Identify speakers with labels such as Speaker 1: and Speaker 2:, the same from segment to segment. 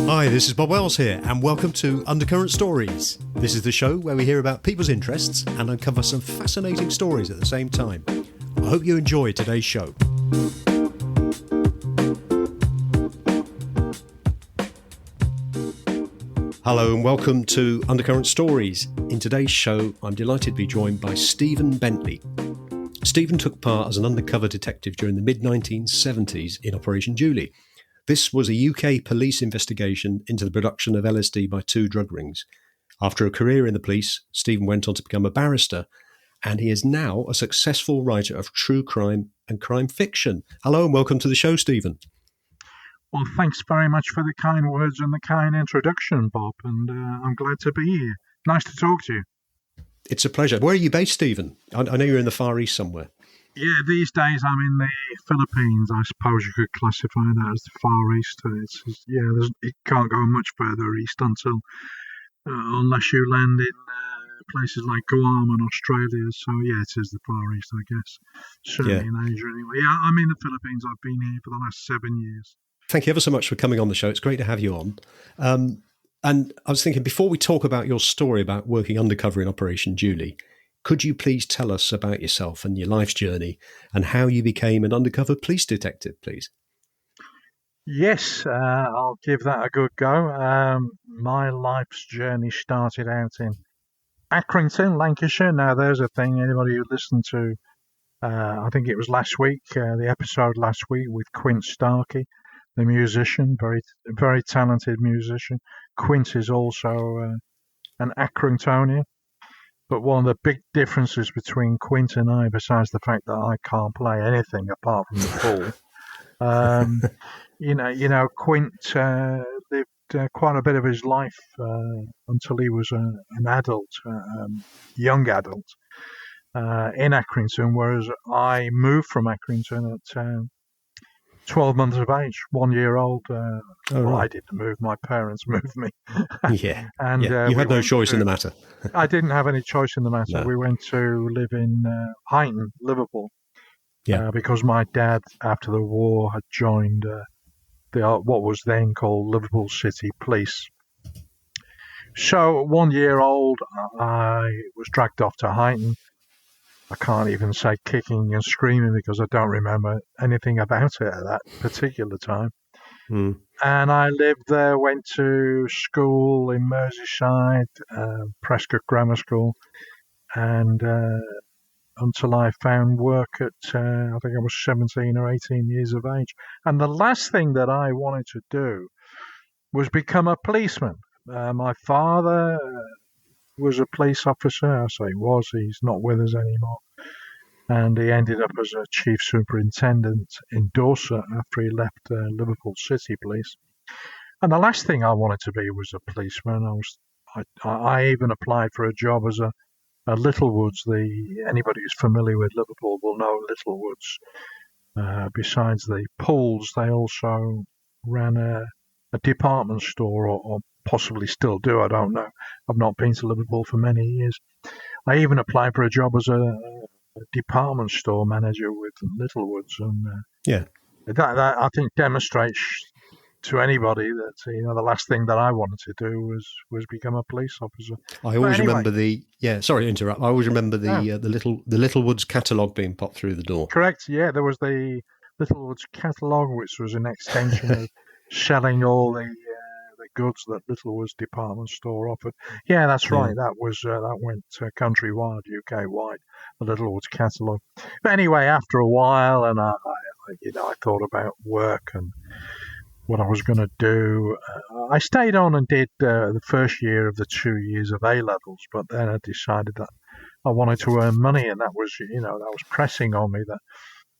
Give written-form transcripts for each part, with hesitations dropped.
Speaker 1: Hi, this is Bob Wells here, and welcome to Undercurrent Stories. This is the show where we hear about people's interests and uncover some fascinating stories at the same time. I hope you enjoy today's show. Hello and welcome to Undercurrent Stories. In today's show, I'm delighted to be joined by Stephen Bentley. Stephen took part as an undercover detective during the mid-1970s in Operation Julie. This was a UK police investigation into the production of LSD by two drug rings. After a career in the police, Stephen went on to become a barrister, and he is now a successful writer of true crime and crime fiction. Hello and welcome to the show, Stephen.
Speaker 2: Well, thanks very much for the kind words and the kind introduction, Bob, and I'm glad to be here. Nice to talk to you.
Speaker 1: It's a pleasure. Where are you based, Stephen? I know you're in the Far East somewhere.
Speaker 2: Yeah, these days I'm in the Philippines. I suppose you could classify that as the Far East. It can't go much further east unless you land in places like Guam and Australia. So, yeah, it is the Far East, I guess. Certainly in Asia anyway. Yeah, I'm in the Philippines. I've been here for the last 7 years.
Speaker 1: Thank you ever so much for coming on the show. It's great to have you on. And I was thinking, before we talk about your story about working undercover in Operation Julie, could you please tell us about yourself and your life's journey and how you became an undercover police detective, please?
Speaker 2: Yes, I'll give that a good go. My life's journey started out in Accrington, Lancashire. Now, there's a thing, anybody who listened to, I think it was last week, the episode last week with Quint Starkey, the musician, very talented musician. Quint is also an Accringtonian. But one of the big differences between Quint and I, besides the fact that I can't play anything apart from the ball, Quint lived quite a bit of his life until he was an adult, young adult, in Accrington, whereas I moved from Accrington at 12 months of age, 1 year old. Right. I didn't move, my parents moved me.
Speaker 1: You had no choice in the matter.
Speaker 2: I didn't have any choice in the matter.
Speaker 1: No.
Speaker 2: We went to live in Huyton, Liverpool, because my dad, after the war, had joined what was then called Liverpool City Police. So 1 year old, I was dragged off to Huyton. I can't even say kicking and screaming because I don't remember anything about it at that particular time. And I lived there, went to school in Merseyside, Prescott Grammar School, and until I found work at, I think I was 17 or 18 years of age. And the last thing that I wanted to do was become a policeman. My father was a police officer. I say was, he's not with us anymore. And he ended up as a chief superintendent in Dorset after he left Liverpool City Police. And the last thing I wanted to be was a policeman. I even applied for a job as a Littlewoods. Anybody who's familiar with Liverpool will know Littlewoods. Besides the pools, they also ran a department store, or possibly still do, I don't know. I've not been to Liverpool for many years. I even applied for a job as a department store manager with Littlewoods, and that I think demonstrates to anybody that the last thing that I wanted to do was become a police officer.
Speaker 1: I always remember sorry to interrupt. I always remember the Littlewoods catalogue being popped through the door.
Speaker 2: Correct. Yeah, there was the Littlewoods catalogue, which was an extension of selling all the goods that Littlewoods department store offered. Yeah, that's right. That went countrywide, UK wide, the Littlewoods catalogue. But anyway, after a while, and I thought about work and what I was going to do. I stayed on and did the first year of the 2 years of A-levels, but then I decided that I wanted to earn money, and that was pressing on me that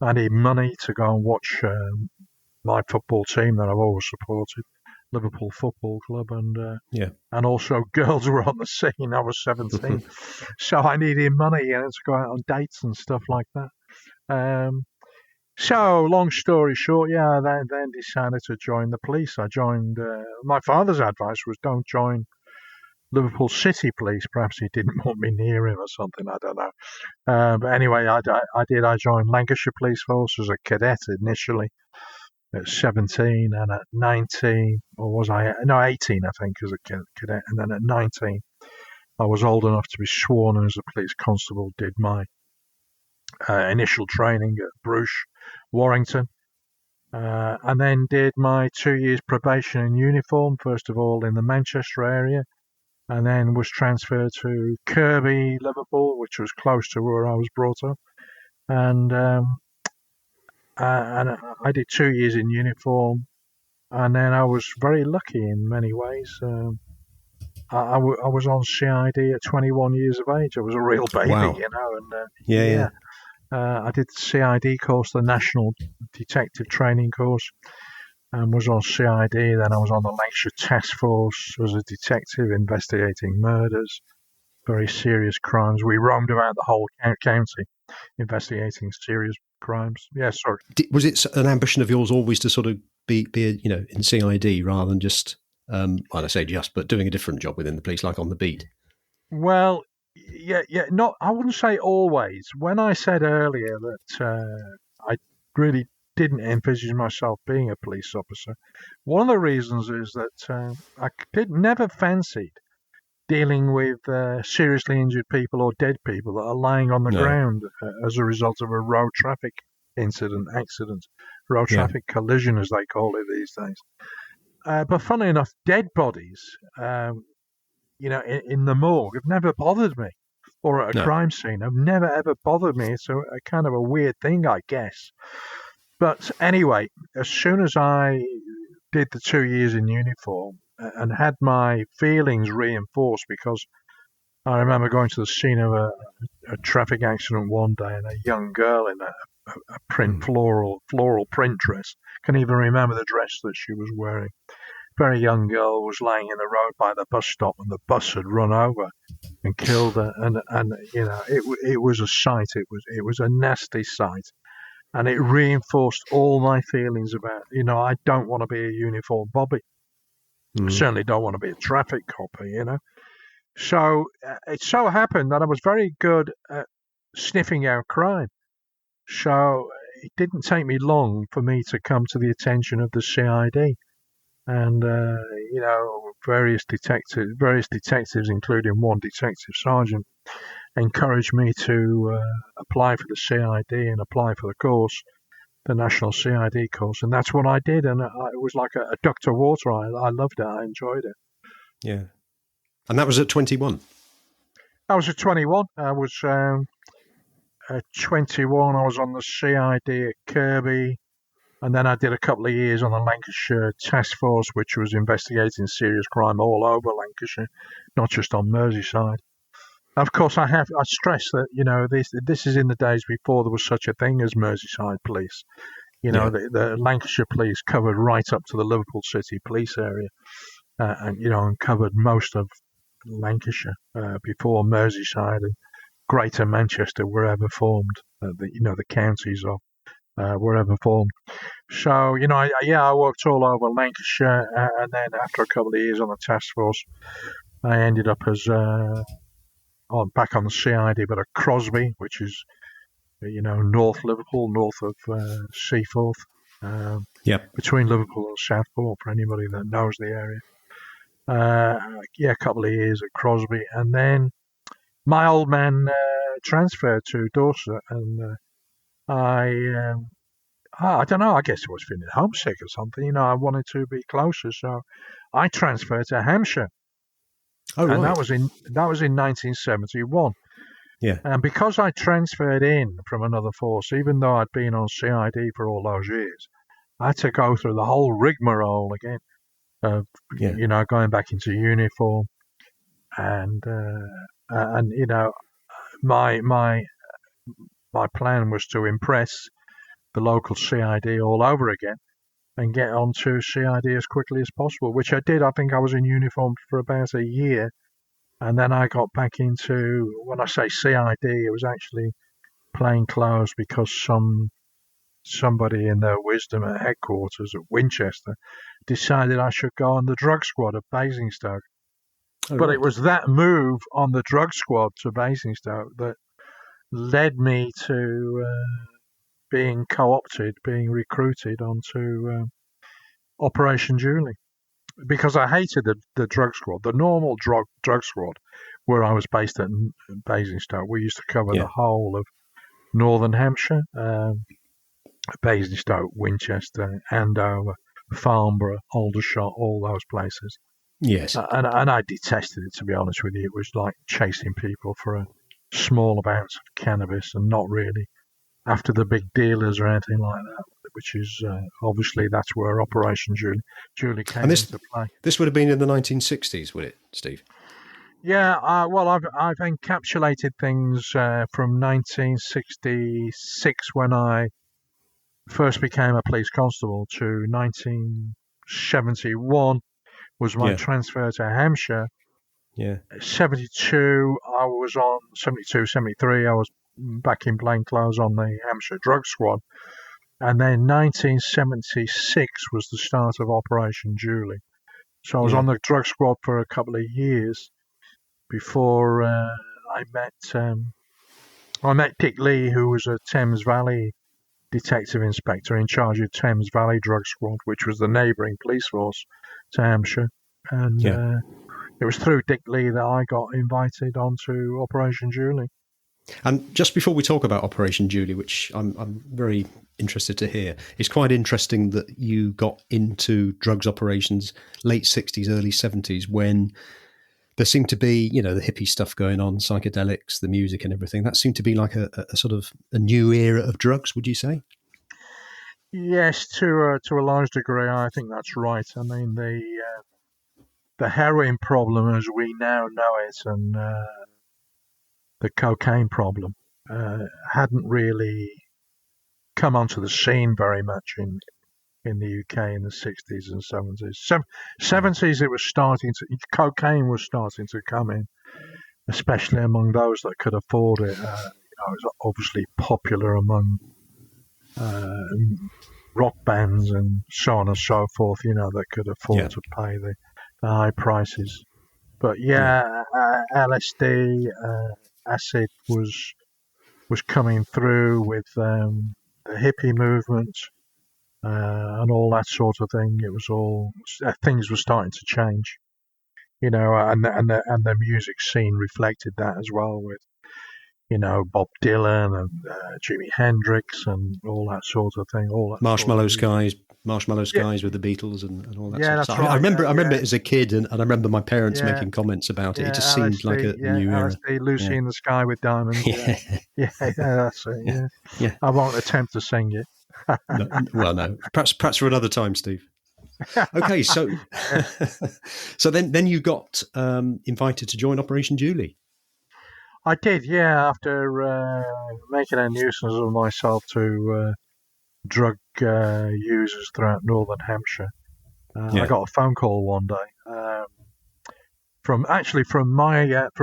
Speaker 2: I need money to go and watch my football team that I've always supported, Liverpool Football Club, and also girls were on the scene. I was 17, so I needed money to go out on dates and stuff like that. So, long story short, I then decided to join the police. I joined, my father's advice was don't join Liverpool City Police. Perhaps he didn't want me near him or something, I don't know. But anyway, I did. I joined Lancashire Police Force as a cadet initially. at 17, and at 19, or was I? No, 18, I think, as a cadet. And then at 19, I was old enough to be sworn in as a police constable, did my initial training at Bruges, Warrington, and then did my 2 years probation in uniform, first of all in the Manchester area, and then was transferred to Kirby, Liverpool, which was close to where I was brought up. And I did 2 years in uniform, and then I was very lucky in many ways. I was on CID at 21 years of age. I was a real baby,
Speaker 1: wow.
Speaker 2: And I did the CID course, the National Detective Training course, and was on CID. Then I was on the Lancashire Task Force as a detective investigating murders, very serious crimes. We roamed about the whole county investigating serious crimes. Yeah, sorry.
Speaker 1: Was it an ambition of yours always to sort of be in CID rather than just, I say just, but doing a different job within the police, like on the beat?
Speaker 2: Well, yeah. Not, I wouldn't say always. When I said earlier that I really didn't envisage myself being a police officer, one of the reasons is that I never fancied dealing with seriously injured people or dead people that are lying on the ground as a result of a road traffic accident, road traffic collision, as they call it these days. But funnily enough, dead bodies, in the morgue have never bothered me, or at a crime scene have never ever bothered me. It's a kind of a weird thing, I guess. But anyway, as soon as I did the 2 years in uniform and had my feelings reinforced, because I remember going to the scene of a traffic accident one day, and a young girl in a print floral print dress, can even remember the dress that she was wearing. Very young girl was laying in the road by the bus stop, and the bus had run over and killed her. And it was a sight. It was a nasty sight, and it reinforced all my feelings about I don't want to be a uniform bobby. I certainly don't want to be a traffic copper. So it so happened that I was very good at sniffing out crime. So it didn't take me long for me to come to the attention of the CID. And, various detectives, including one detective sergeant, encouraged me to apply for the CID and apply for the course, the National CID course. And that's what I did. And it was like a duck to water. I loved it. I enjoyed it.
Speaker 1: Yeah. And that was at 21?
Speaker 2: I was at 21. I was at 21. I was on the CID at Kirby. And then I did a couple of years on the Lancashire Task Force, which was investigating serious crime all over Lancashire, not just on Merseyside. Of course, I stress that this is in the days before there was such a thing as Merseyside police. The Lancashire police covered right up to the Liverpool City police area, and covered most of Lancashire before Merseyside and Greater Manchester were ever formed. The counties of. Were ever formed. So, I worked all over Lancashire, and then after a couple of years on the task force, I ended up as back on the CID, but at Crosby, which is, North Liverpool, north of Seaforth, between Liverpool and Southport, for anybody that knows the area. A couple of years at Crosby, and then my old man transferred to Dorset, and I don't know, I guess I was feeling homesick or something. I wanted to be closer, so I transferred to Hampshire.
Speaker 1: Oh, right.
Speaker 2: And that was in 1971.
Speaker 1: Yeah.
Speaker 2: And because I transferred in from another force, even though I'd been on CID for all those years, I had to go through the whole rigmarole again of, going back into uniform. And my plan was to impress the local CID all over again and get onto CID as quickly as possible, which I did. I think I was in uniform for about a year, and then I got back into, when I say CID, it was actually plain clothes, because somebody in their wisdom at headquarters at Winchester decided I should go on the drug squad at Basingstoke. But it was that move on the drug squad to Basingstoke that led me to being co-opted, being recruited onto Operation Julie. Because I hated the drug squad, the normal drug squad, where I was based at Basingstoke. We used to cover the whole of Northern Hampshire, Basingstoke, Winchester, Andover, Farnborough, Aldershot, all those places.
Speaker 1: Yes.
Speaker 2: And I detested it, to be honest with you. It was like chasing people for a small amounts of cannabis and not really after the big dealers or anything like that, which is obviously that's where Operation Julie came into play.
Speaker 1: This would have been in the 1960s, would it, Steve?
Speaker 2: Yeah, well, I've encapsulated things from 1966 when I first became a police constable to 1971 was my transfer to Hampshire.
Speaker 1: Yeah.
Speaker 2: 72, I was on 72, 73. I was back in plainclothes on the Hampshire Drug Squad. And then 1976 was the start of Operation Julie. So I was on the drug squad for a couple of years before I met Dick Lee, who was a Thames Valley detective inspector in charge of Thames Valley Drug Squad, which was the neighbouring police force to Hampshire. And it was through Dick Lee that I got invited onto Operation Julie.
Speaker 1: And just before we talk about Operation Julie, which I'm very interested to hear, it's quite interesting that you got into drugs operations late 60s, early 70s, when there seemed to be, the hippie stuff going on, psychedelics, the music and everything. That seemed to be like a sort of a new era of drugs, would you say?
Speaker 2: Yes, to a large degree, I think that's right. I mean, the heroin problem as we now know it and the cocaine problem hadn't really come onto the scene very much in the UK in the 60s and 70s. 70s, it was cocaine was starting to come in, especially among those that could afford it. It was obviously popular among rock bands and so on and so forth, that could afford to pay the high prices. But LSD, acid was coming through with the hippie movement and all that sort of thing. It was all things were starting to change, and the music scene reflected that as well with Bob Dylan and Jimi Hendrix and all that sort of thing. All that
Speaker 1: Marshmallow Skies with the Beatles and all that.
Speaker 2: Yeah,
Speaker 1: sort of
Speaker 2: that's
Speaker 1: stuff.
Speaker 2: right.
Speaker 1: I remember it as a kid, and I remember my parents making comments about it. It just seemed like a new era.
Speaker 2: LSD, Lucy in the Sky with Diamonds. That's it.
Speaker 1: Yeah.
Speaker 2: I won't attempt to sing it.
Speaker 1: No. Perhaps for another time, Steve. Okay, so so then you got invited to join Operation Julie.
Speaker 2: I did, after making a nuisance of myself to drug users throughout Northern Hampshire. I got a phone call one day from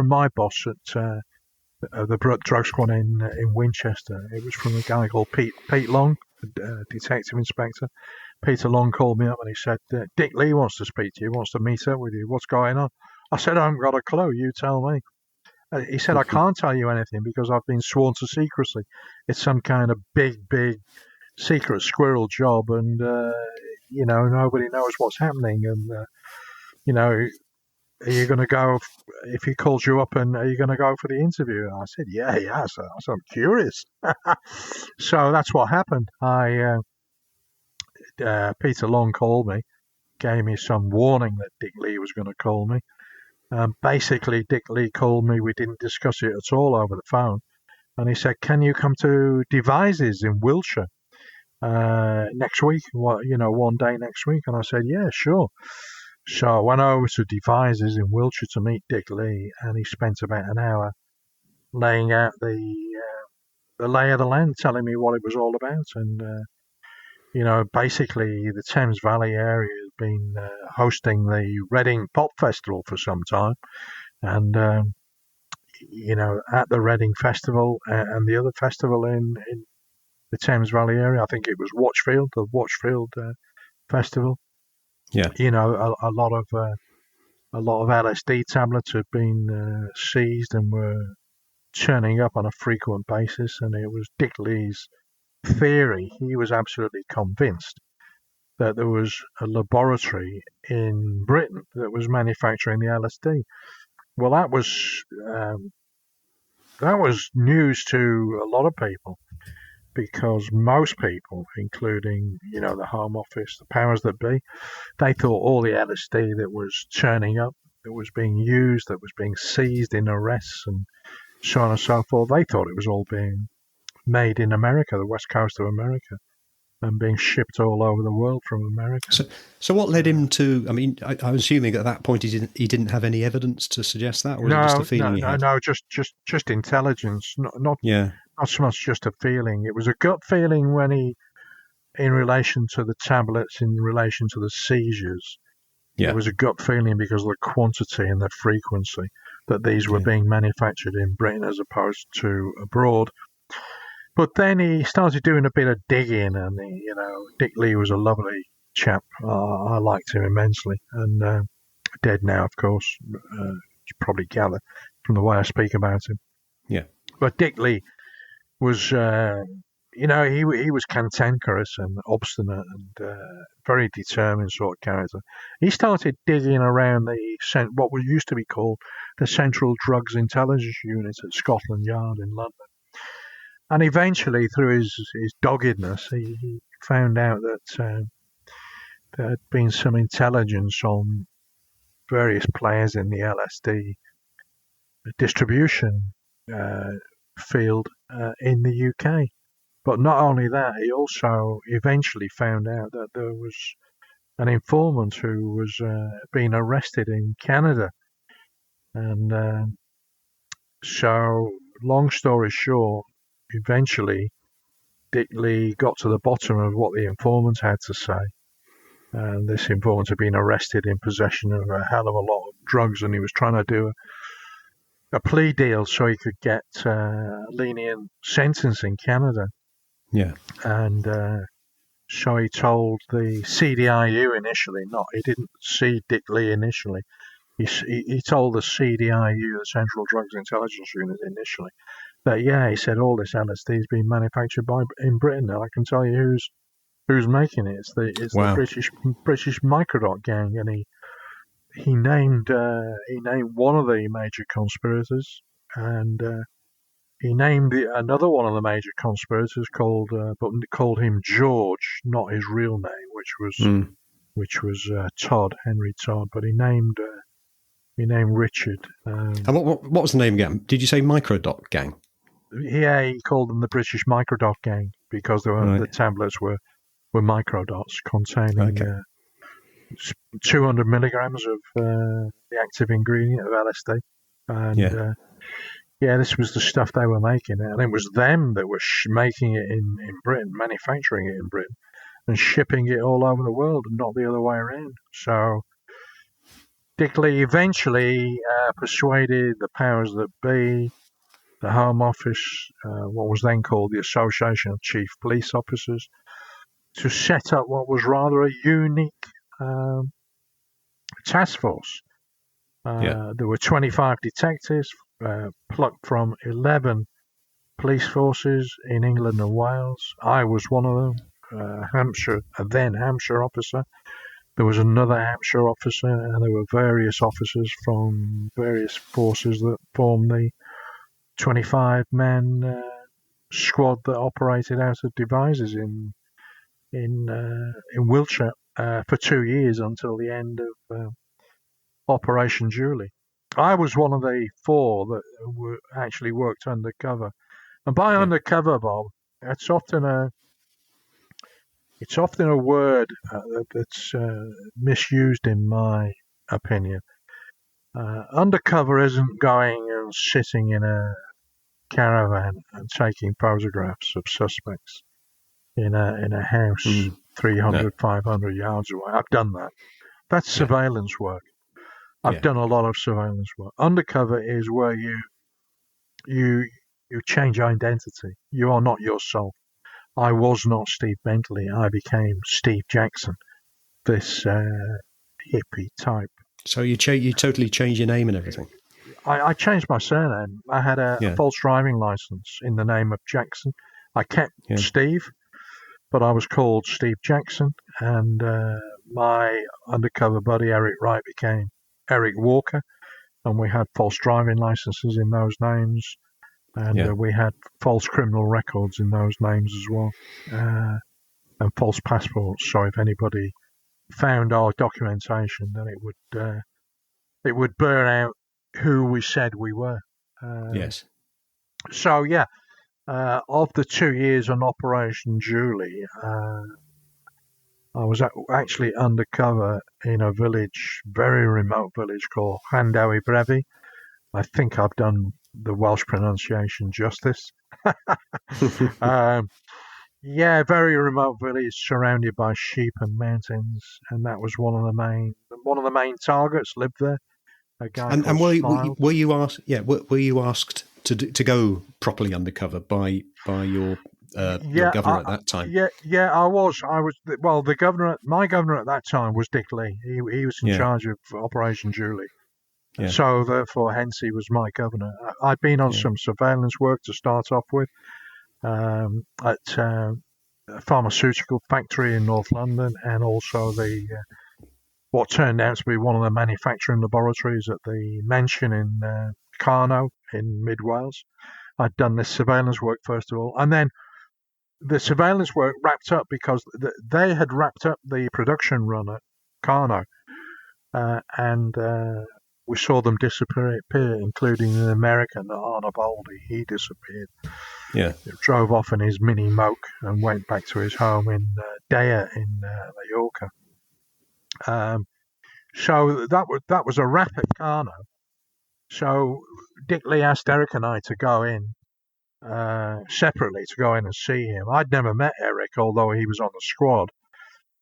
Speaker 2: my boss at the drug squad in Winchester. It was from a guy called Pete Long, detective inspector. Peter Long called me up and he said, Dick Lee wants to speak to you, wants to meet up with you. What's going on? I said, I haven't got a clue. You tell me. He said, I can't tell you anything because I've been sworn to secrecy. It's some kind of big secret squirrel job and, nobody knows what's happening. And, are you going to go, if he calls you up and are you going to go for the interview? And I said, yeah, so I'm curious. So that's what happened. Peter Long called me, gave me some warning that Dick Lee was going to call me. Basically, Dick Lee called me. We didn't discuss it at all over the phone. And he said, can you come to Devizes in Wiltshire next week? One day next week. And I said, yeah, sure. So I went over to Devizes in Wiltshire to meet Dick Lee. And he spent about an hour laying out the lay of the land, telling me what it was all about. And, basically the Thames Valley area has been hosting the Reading Pop Festival for some time. And, at the Reading Festival and the other festival in the Thames Valley area, I think it was the Watchfield Festival.
Speaker 1: Yeah.
Speaker 2: A lot of LSD tablets had been seized and were turning up on a frequent basis. And it was Dick Lee's theory, he was absolutely convinced that there was a laboratory in Britain that was manufacturing the LSD. Well, that was news to a lot of people, because most people, including, the Home Office, the powers that be, they thought all the LSD that was turning up, that was being used, that was being seized in arrests and so on and so forth, they thought it was all being made in America, the west coast of America, and being shipped all over the world from America.
Speaker 1: So what led him to? I mean, I'm assuming at that point he didn't have any evidence to suggest that, or was it just a feeling he had?
Speaker 2: No, just intelligence, not so much just a feeling. It was a gut feeling when in relation to the tablets, in relation to the seizures. Yeah. It was a gut feeling because of the quantity and the frequency that these were being manufactured in Britain as opposed to abroad. But then he started doing a bit of digging, and Dick Lee was a lovely chap. I liked him immensely, and dead now, of course. You probably gather from the way I speak about him.
Speaker 1: Yeah.
Speaker 2: But Dick Lee was, he was cantankerous and obstinate and very determined sort of character. He started digging around what used to be called the Central Drugs Intelligence Unit at Scotland Yard in London. And eventually, through his doggedness, he found out that there had been some intelligence on various players in the LSD distribution field in the UK. But not only that, he also eventually found out that there was an informant who was being arrested in Canada. And so, long story short, eventually, Dick Lee got to the bottom of what the informant had to say. And this informant had been arrested in possession of a hell of a lot of drugs, and he was trying to do a plea deal so he could get a lenient sentence in Canada.
Speaker 1: Yeah.
Speaker 2: And so he told the CDIU initially, he didn't see Dick Lee initially. He told the CDIU, the Central Drugs Intelligence Unit, initially, that he said all this LSD is being manufactured in Britain, and I can tell you who's making it. It's the British Microdot Gang, and he named one of the major conspirators, and he named another one of the major conspirators called him George, not his real name, which was Henry Todd, but he named Richard.
Speaker 1: And what was the name again? Did you say Microdot Gang?
Speaker 2: Yeah, he called them the British Microdot Gang because the tablets were microdots containing 200 milligrams of the active ingredient of LSD. And this was the stuff they were making. And it was them that were making it in Britain, manufacturing it in Britain, and shipping it all over the world, and not the other way around. So Dick Lee eventually persuaded the powers that be, the Home Office, what was then called the Association of Chief Police Officers, to set up what was rather a unique task force. There were 25 detectives plucked from 11 police forces in England and Wales. I was one of them, Hampshire officer. There was another Hampshire officer, and there were various officers from various forces that formed the 25-man squad that operated out of Devizes in Wiltshire for 2 years until the end of Operation Julie. I was one of the 4 that actually worked undercover, and by undercover, Bob, it's often a word that's misused in my opinion. Undercover isn't going and sitting in a caravan and taking photographs of suspects in a house 300, 500 yards away. I've done that. That's surveillance work. I've done a lot of surveillance work. Undercover is where you change identity. You are not yourself. I was not Steve Bentley. I became Steve Jackson, this hippie type.
Speaker 1: So you totally changed your name and everything?
Speaker 2: I changed my surname. I had a false driving license in the name of Jackson. I kept Steve, but I was called Steve Jackson, and my undercover buddy Eric Wright became Eric Walker, and we had false driving licenses in those names, and we had false criminal records in those names as well, and false passports. So if anybody found our documentation, then it would bear out who we said we were.
Speaker 1: Yes.
Speaker 2: So of the 2 years on Operation Julie, I was actually undercover in a village, very remote village called Llandough Brefi. I think I've done the Welsh pronunciation justice. Very remote village surrounded by sheep and mountains, and that was one of the main targets lived there. A guy
Speaker 1: and were you asked? Yeah, were you asked to go properly undercover by your governor at that time?
Speaker 2: I was. Well, my governor at that time was Dick Lee. He was in charge of Operation Julie. Yeah. So therefore, hence he was my governor. I'd been on some surveillance work to start off with at a pharmaceutical factory in North London, and also what turned out to be one of the manufacturing laboratories at the Mansion in Carno in Mid Wales. I'd done this surveillance work first of all, and then the surveillance work wrapped up because they had wrapped up the production run at Carno, and we saw them disappear, including an American, Arnaboldi. He disappeared.
Speaker 1: Yeah.
Speaker 2: He drove off in his mini moke and went back to his home in Dea in Mallorca. So that was a wrap at Carno. So Dick Lee asked Eric and I to go in separately to go in and see him. I'd never met Eric, although he was on the squad,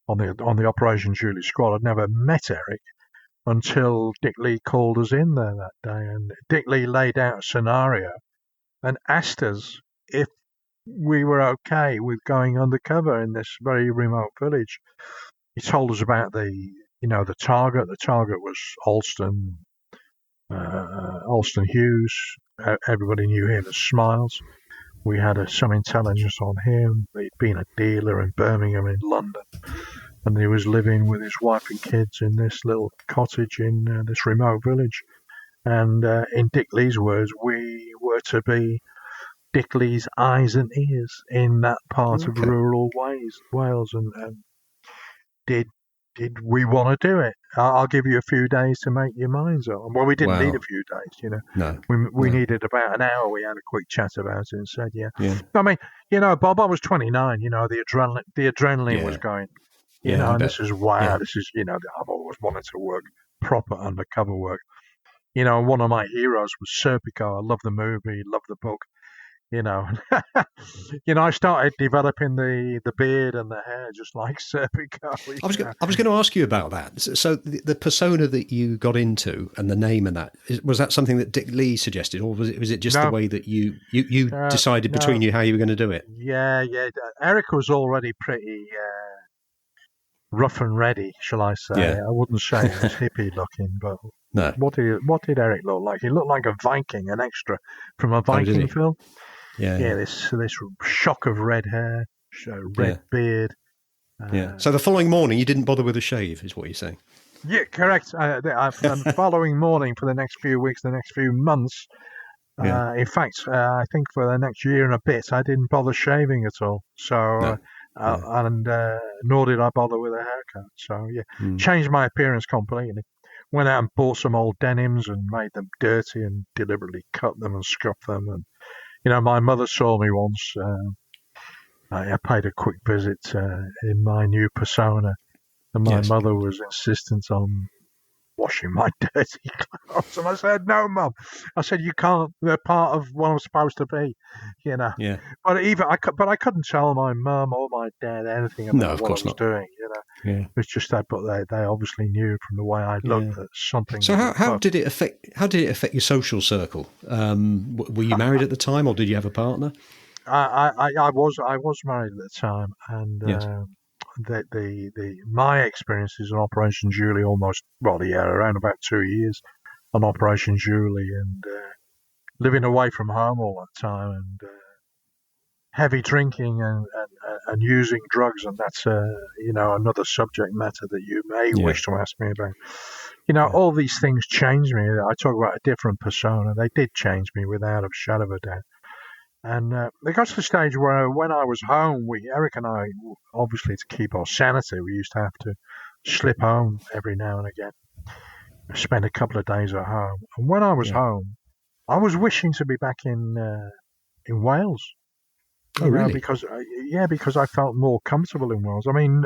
Speaker 2: on the Operation Julie squad. I'd never met Eric until Dick Lee called us in there that day, and Dick Lee laid out a scenario and asked us if we were okay with going undercover in this very remote village. He told us about the target. The target was Alston Hughes. Everybody knew him as Smiles. We had some intelligence on him. He'd been a dealer in Birmingham, in London, and he was living with his wife and kids in this little cottage in this remote village. And in Dick Lee's words, we were to be Dick Lee's eyes and ears in that part of rural Wales. And did we want to do it? I'll give you a few days to make your minds up. Well, we didn't need a few days,
Speaker 1: No.
Speaker 2: We needed about an hour. We had a quick chat about it and said, I mean, Bob, I was 29. The adrenaline was going. And this is this is, I've always wanted to work proper undercover work. One of my heroes was Serpico. I love the movie, love the book. I started developing the beard and the hair just like Serpico.
Speaker 1: I was going to ask you about that. So the persona that you got into and the name and that, was that something that Dick Lee suggested, or was it just the way that you decided between you how you were going to do it?
Speaker 2: Yeah. Eric was already pretty rough and ready, shall I say.
Speaker 1: Yeah.
Speaker 2: I wouldn't say he was hippie looking, but
Speaker 1: no.
Speaker 2: What did Eric look like? He looked like a Viking, an extra from a Viking film.
Speaker 1: Yeah.
Speaker 2: This shock of red hair, red beard.
Speaker 1: So the following morning, you didn't bother with a shave, is what you're saying?
Speaker 2: Yeah, correct. The following morning, for the next few weeks, the next few months, in fact, I think for the next year and a bit, I didn't bother shaving at all. So, and nor did I bother with a haircut. So, changed my appearance completely. Went out and bought some old denims and made them dirty and deliberately cut them and scuffed them. And my mother saw me once. I paid a quick visit in my new persona, and my mother was insistent on washing my dirty clothes. And I said, "No, Mum." I said, "You can't. They're part of what I'm supposed to be."
Speaker 1: Yeah.
Speaker 2: But I couldn't tell my mum or my dad anything about what I was doing. It was just that. But they obviously knew from the way I looked that something.
Speaker 1: So how did it affect your social circle? Were you married at the time, or did you have a partner?
Speaker 2: I was married at the time, and my experiences on Operation Julie around about 2 years on Operation Julie, and living away from home all that time, and heavy drinking and using drugs, and that's another subject matter that you may wish to ask me about. All these things changed me. I talk about a different persona. They did change me without a shadow of a doubt. And it got to the stage where when I was home, Eric and I, obviously to keep our sanity, we used to have to slip home every now and again, spend a couple of days at home. And when I was home, I was wishing to be back in Wales.
Speaker 1: Really?
Speaker 2: Because I felt more comfortable in Wales. I mean,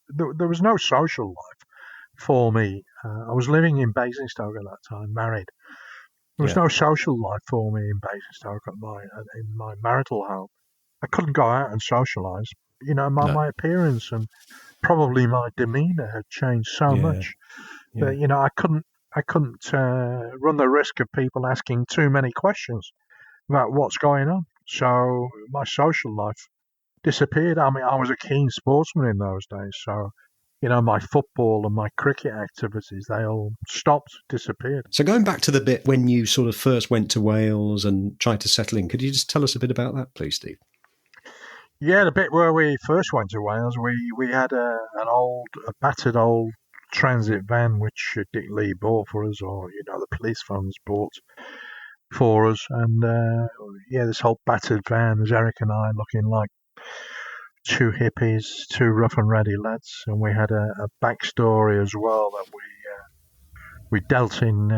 Speaker 2: there was no social life for me. I was living in Basingstoke at that time, married. There was no social life for me in Basingstoke in my marital home. I couldn't go out and socialise. My appearance and probably my demeanour had changed so much that I couldn't run the risk of people asking too many questions about what's going on. So my social life disappeared. I mean, I was a keen sportsman in those days, so my football and my cricket activities, they all stopped, disappeared.
Speaker 1: So going back to the bit when you sort of first went to Wales and tried to settle in, could you just tell us a bit about that, please, Steve?
Speaker 2: Yeah, the bit where we first went to Wales, we had a battered old transit van which Dick Lee bought for us, or the police funds bought for us, and this whole battered van, there's Eric and I looking like two hippies, two rough and ready lads, and we had a backstory as well that we dealt in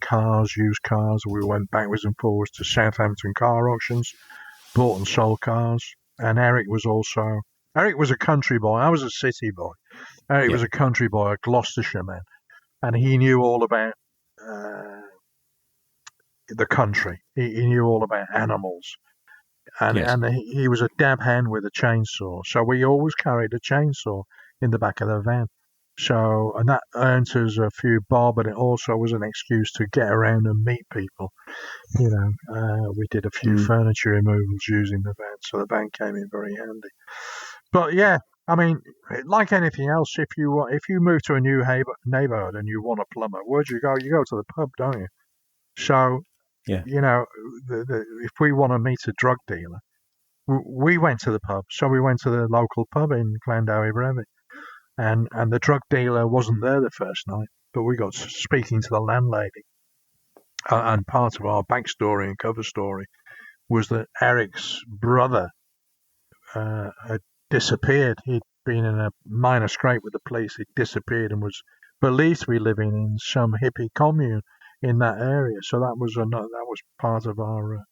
Speaker 2: cars, used cars. We went backwards and forwards to Southampton car auctions, bought and sold cars, and Eric was a country boy. I was a city boy. Eric was a country boy, a Gloucestershire man, and he knew all about the country. He knew all about animals. And he was a dab hand with a chainsaw. So we always carried a chainsaw in the back of the van. So, and that earned us a few bob, but it also was an excuse to get around and meet people. We did a few furniture removals using the van, so the van came in very handy. But yeah, I mean, like anything else, if you move to a new neighbourhood and you want a plumber, where'd you go? You go to the pub, don't you? So, if we want to meet a drug dealer, we went to the pub. So we went to the local pub in Llandough Brevi. And the drug dealer wasn't there the first night, but we got speaking to the landlady. And part of our backstory and cover story was that Eric's brother had disappeared. He'd been in a minor scrape with the police. He'd disappeared and was believed to be living in some hippie commune in that area. So that was part of our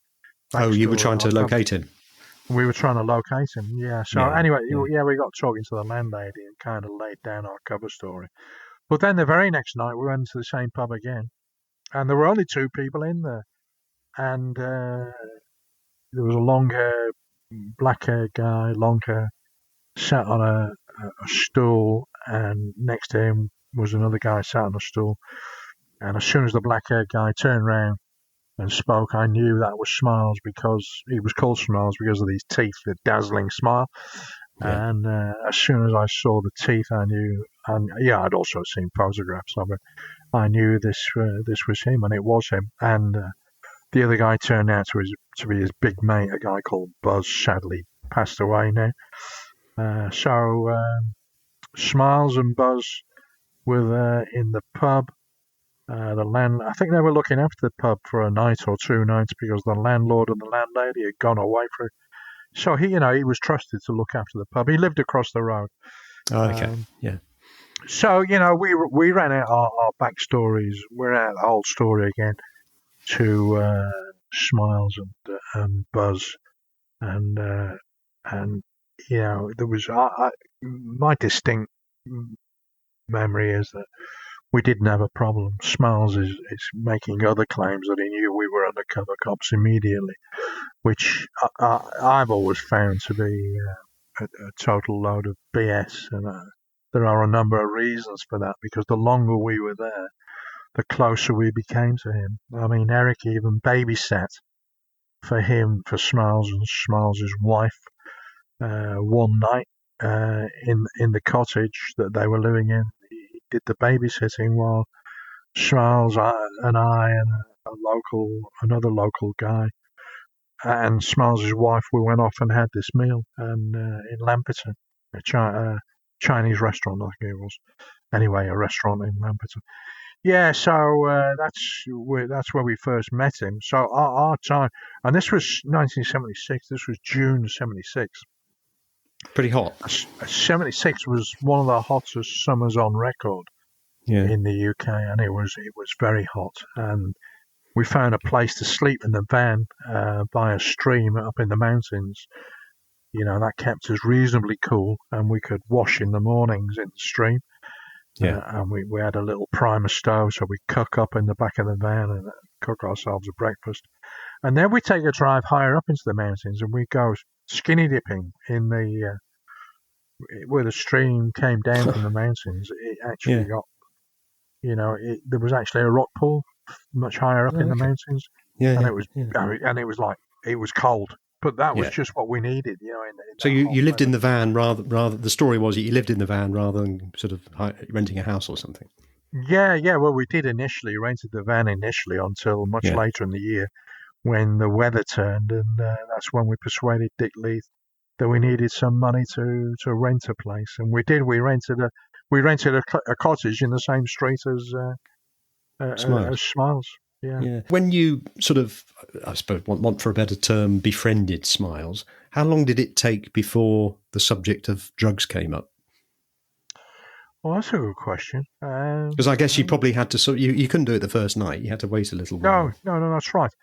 Speaker 2: backstory.
Speaker 1: You were trying to locate him?
Speaker 2: We were trying to locate him, yeah. So anyway, we got talking to the landlady and kind of laid down our cover story. But then the very next night, we went to the same pub again, and there were only two people in there. And there was a long-haired, black-haired guy, long hair, sat on a stool, and next to him was another guy sat on a stool. And as soon as the black-haired guy turned around and spoke, I knew that was Smiles, because he was called Smiles because of these teeth, the dazzling smile. Yeah. And as soon as I saw the teeth, I knew. And I'd also seen photographs of it. I knew this was him, and it was him. And the other guy turned out to be his big mate, a guy called Buzz. Sadly, passed away now. So Smiles and Buzz were there in the pub. I think they were looking after the pub for a night or 2 nights because the landlord and the landlady had gone away for it. So he was trusted to look after the pub. He lived across the road.
Speaker 1: Oh, okay. Yeah.
Speaker 2: So we ran out our backstories. We ran out the whole story again to Smiles and Buzz, and there was my distinct memory is that we didn't have a problem. Smiles is making other claims that he knew we were undercover cops immediately, which I've always found to be a total load of BS. And there are a number of reasons for that, because the longer we were there, the closer we became to him. I mean, Eric even babysat for him, for Smiles and Smiles' wife, one night in the cottage that they were living in. Did the babysitting while Smiles and I and another local guy and Smiles' wife, we went off and had this meal in Lampeter, a Chinese restaurant, I think it was. Anyway, a restaurant in Lampeter. Yeah, so that's where we first met him. So our time, and this was 1976. This was June '76.
Speaker 1: Pretty hot.
Speaker 2: '76 was one of the hottest summers on record in the UK, and it was very hot. And we found a place to sleep in the van by a stream up in the mountains. That kept us reasonably cool, and we could wash in the mornings in the stream.
Speaker 1: Yeah.
Speaker 2: And we had a little primer stove, so we cook up in the back of the van and cook ourselves a breakfast. And then we take a drive higher up into the mountains, and we go skinny dipping in the where the stream came down from the mountains. It actually got, there was actually a rock pool much higher up in the mountains.
Speaker 1: Yeah.
Speaker 2: And it was like, it was cold. But that was just what we needed,
Speaker 1: So you lived in the van rather. The story was you lived in the van rather than sort of renting a house or something.
Speaker 2: Yeah. Well, we did initially rented the van until much later in the year, when the weather turned, and that's when we persuaded Dick Leith that we needed some money to rent a place, and we did. We rented a cottage in the same street as Smiles. Yeah.
Speaker 1: When you sort of, I suppose, want for a better term, befriended Smiles, how long did it take before the subject of drugs came up?
Speaker 2: Well, that's a good question.
Speaker 1: Because I guess you probably had to you couldn't do it the first night. You had to wait a little while.
Speaker 2: No, that's right.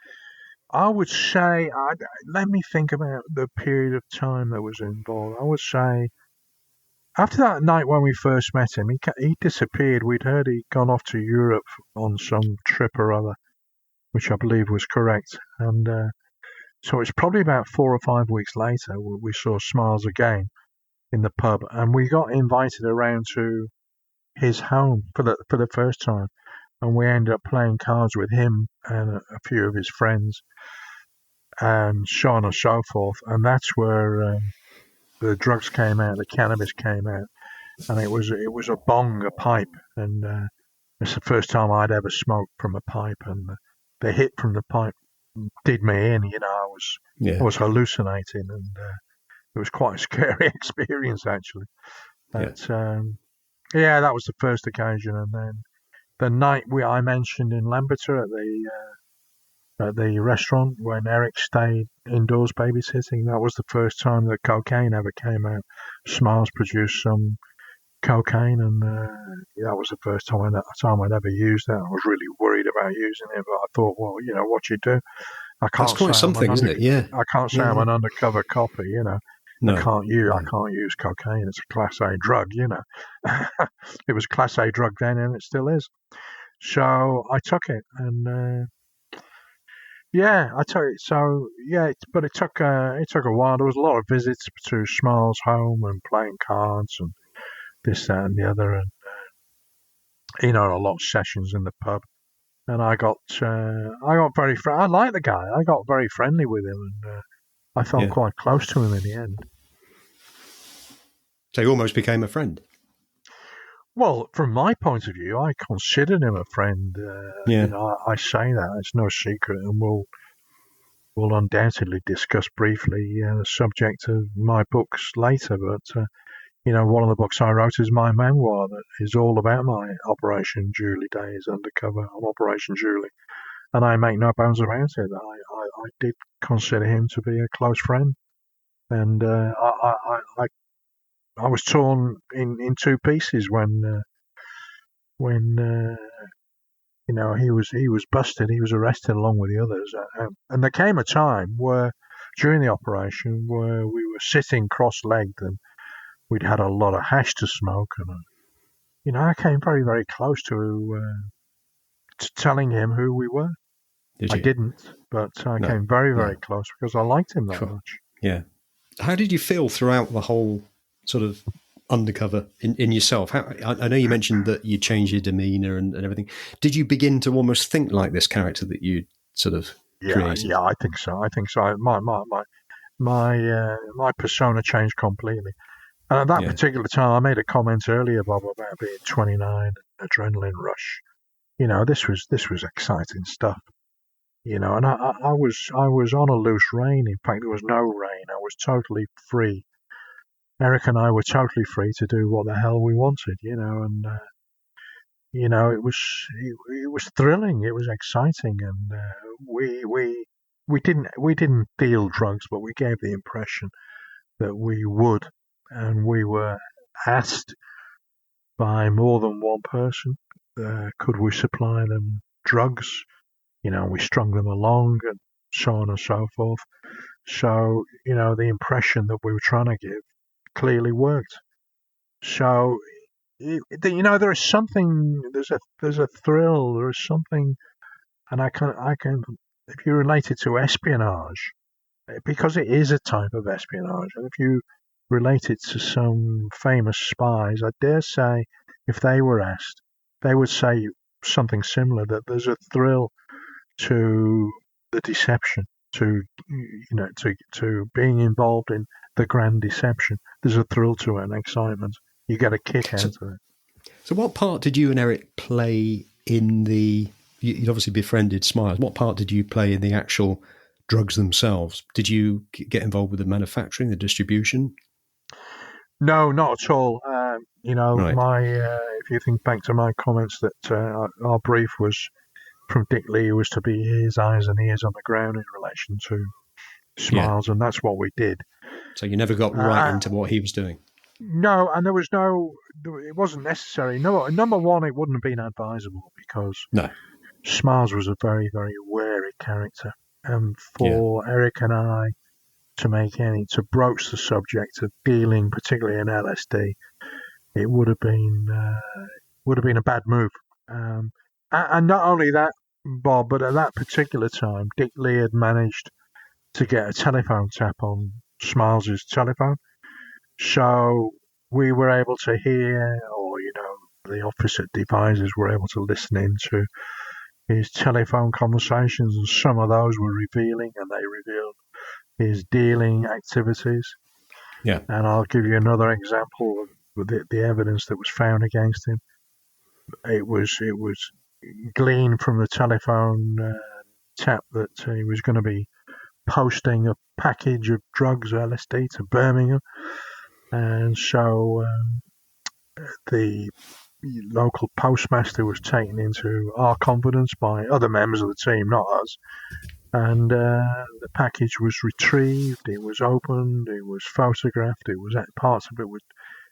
Speaker 2: I would say, let me think about the period of time that was involved. I would say, after that night when we first met him, he disappeared. We'd heard he'd gone off to Europe on some trip or other, which I believe was correct. And so it's probably about 4 or 5 weeks later we saw Smiles again in the pub, and we got invited around to his home for the first time, and we ended up playing cards with him and a few of his friends, and so on and so forth. And that's where the drugs came out, the cannabis came out, and it was a bong, a pipe, and it's the first time I'd ever smoked from a pipe, and the hit from the pipe did me in. I was hallucinating, and it was quite a scary experience actually. But that was the first occasion, and then the night I mentioned in Lampeter at the restaurant when Eric stayed indoors babysitting, that was the first time that cocaine ever came out. Smiles produced some cocaine, and that was the first time I'd ever used that. I was really worried about using it, but I thought, well, what you do.
Speaker 1: That's quite something, isn't it? Yeah.
Speaker 2: I can't say I'm an undercover copper,
Speaker 1: No.
Speaker 2: I can't use cocaine. It's a Class A drug, It was a Class A drug then, and it still is. So I took it, and I took it. So but it took a while. There was a lot of visits to Smiles' home and playing cards and this, that, and the other, and a lot of sessions in the pub. And I got very. I liked the guy. I got very friendly with him, and I felt quite close to him in the end.
Speaker 1: So you almost became a friend.
Speaker 2: Well, from my point of view, I considered him a friend. I say that, it's no secret, and we'll undoubtedly discuss briefly the subject of my books later. But one of the books I wrote is my memoir that is all about my Operation Julie days, Undercover on Operation Julie, and I make no bones about it. I did consider him to be a close friend, and I was torn in two pieces when he was busted. He was arrested along with the others, and there came a time where during the operation where we were sitting cross-legged, and we'd had a lot of hash to smoke, and I came very, very close to telling him who we were.
Speaker 1: Did you?
Speaker 2: I didn't, but I came very, very close because I liked him that much.
Speaker 1: Yeah. How did you feel throughout the whole sort of Undercover in yourself? I know you mentioned that you changed your demeanour and everything. Did you begin to almost think like this character that you sort of created?
Speaker 2: Yeah, I think so. My persona changed completely. And at that particular time, I made a comment earlier, Bob, about being 29, adrenaline rush. This was exciting stuff. And I was on a loose rein. In fact, there was no rein. I was totally free. Eric and I were totally free to do what the hell we wanted, and it was thrilling. It was exciting, and we didn't deal drugs, but we gave the impression that we would, and we were asked by more than one person, could we supply them drugs? We strung them along and so on and so forth. So, the impression that we were trying to give clearly worked. So, there is something, there's a thrill, there is something, and I can, if you relate it to espionage, because it is a type of espionage, and if you relate it to some famous spies, I dare say, if they were asked, they would say something similar, that there's a thrill to the deception, to being involved in the grand deception. There's a thrill to it, an excitement. You get a kick out of it.
Speaker 1: So what part did you and Eric play in you'd obviously befriended Smiles. What part did you play in the actual drugs themselves? Did you get involved with the manufacturing, the distribution?
Speaker 2: No, not at all.
Speaker 1: Right.
Speaker 2: If you think back to my comments that our brief was from Dick Lee was to be his eyes and ears on the ground in relation to Smiles, and that's what we did.
Speaker 1: So you never got right into what he was doing?
Speaker 2: No, and it wasn't necessary. No, number one, it wouldn't have been advisable because Smiles was a very, very wary character. And for Eric and I to broach the subject of dealing, particularly in LSD, it would have been a bad move. And not only that, Bob, but at that particular time, Dick Lee had managed to get a telephone tap on Smiles's telephone. So we were able to hear, or, the officer devisers were able to listen into his telephone conversations, and some of those were revealing, and they revealed his dealing activities.
Speaker 1: Yeah.
Speaker 2: And I'll give you another example of the evidence that was found against him. It was gleaned from the telephone tap that he was going to be posting a package of drugs, LSD, to Birmingham. And so the local postmaster was taken into our confidence by other members of the team, not us. And the package was retrieved, it was opened, it was photographed, parts of it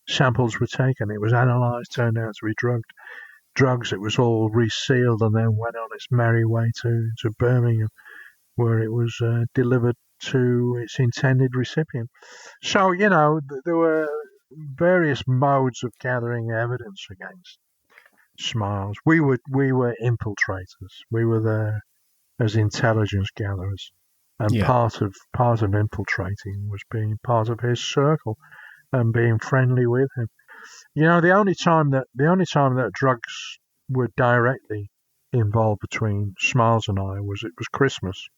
Speaker 2: samples were taken, it was analysed, turned out to be drugs. It was all resealed and then went on its merry way to Birmingham, where it was delivered to its intended recipient. So, there were various modes of gathering evidence against Smiles. We were infiltrators. We were there as intelligence gatherers, and part of infiltrating was being part of his circle and being friendly with him. The only time that drugs were directly involved between Smiles and I was Christmas.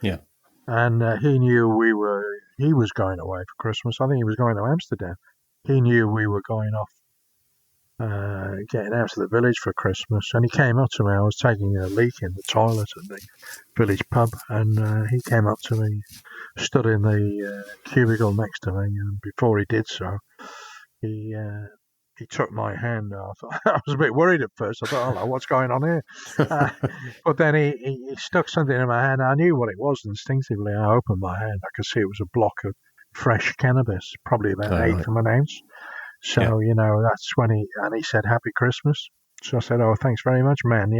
Speaker 1: Yeah.
Speaker 2: And he knew he was going away for Christmas. I think he was going to Amsterdam. He knew we were going off, getting out of the village for Christmas. And he came up to me. I was taking a leak in the toilet at the village pub. And he came up to me, stood in the cubicle next to me. And before he did so, he took my hand. I was a bit worried at first. I thought, "Oh, what's going on here?" But then he stuck something in my hand. I knew what it was instinctively. I opened my hand. I could see it was a block of fresh cannabis, probably about an eighth of an ounce. So, that's when he said, "Happy Christmas." So I said, "Oh, thanks very much, man."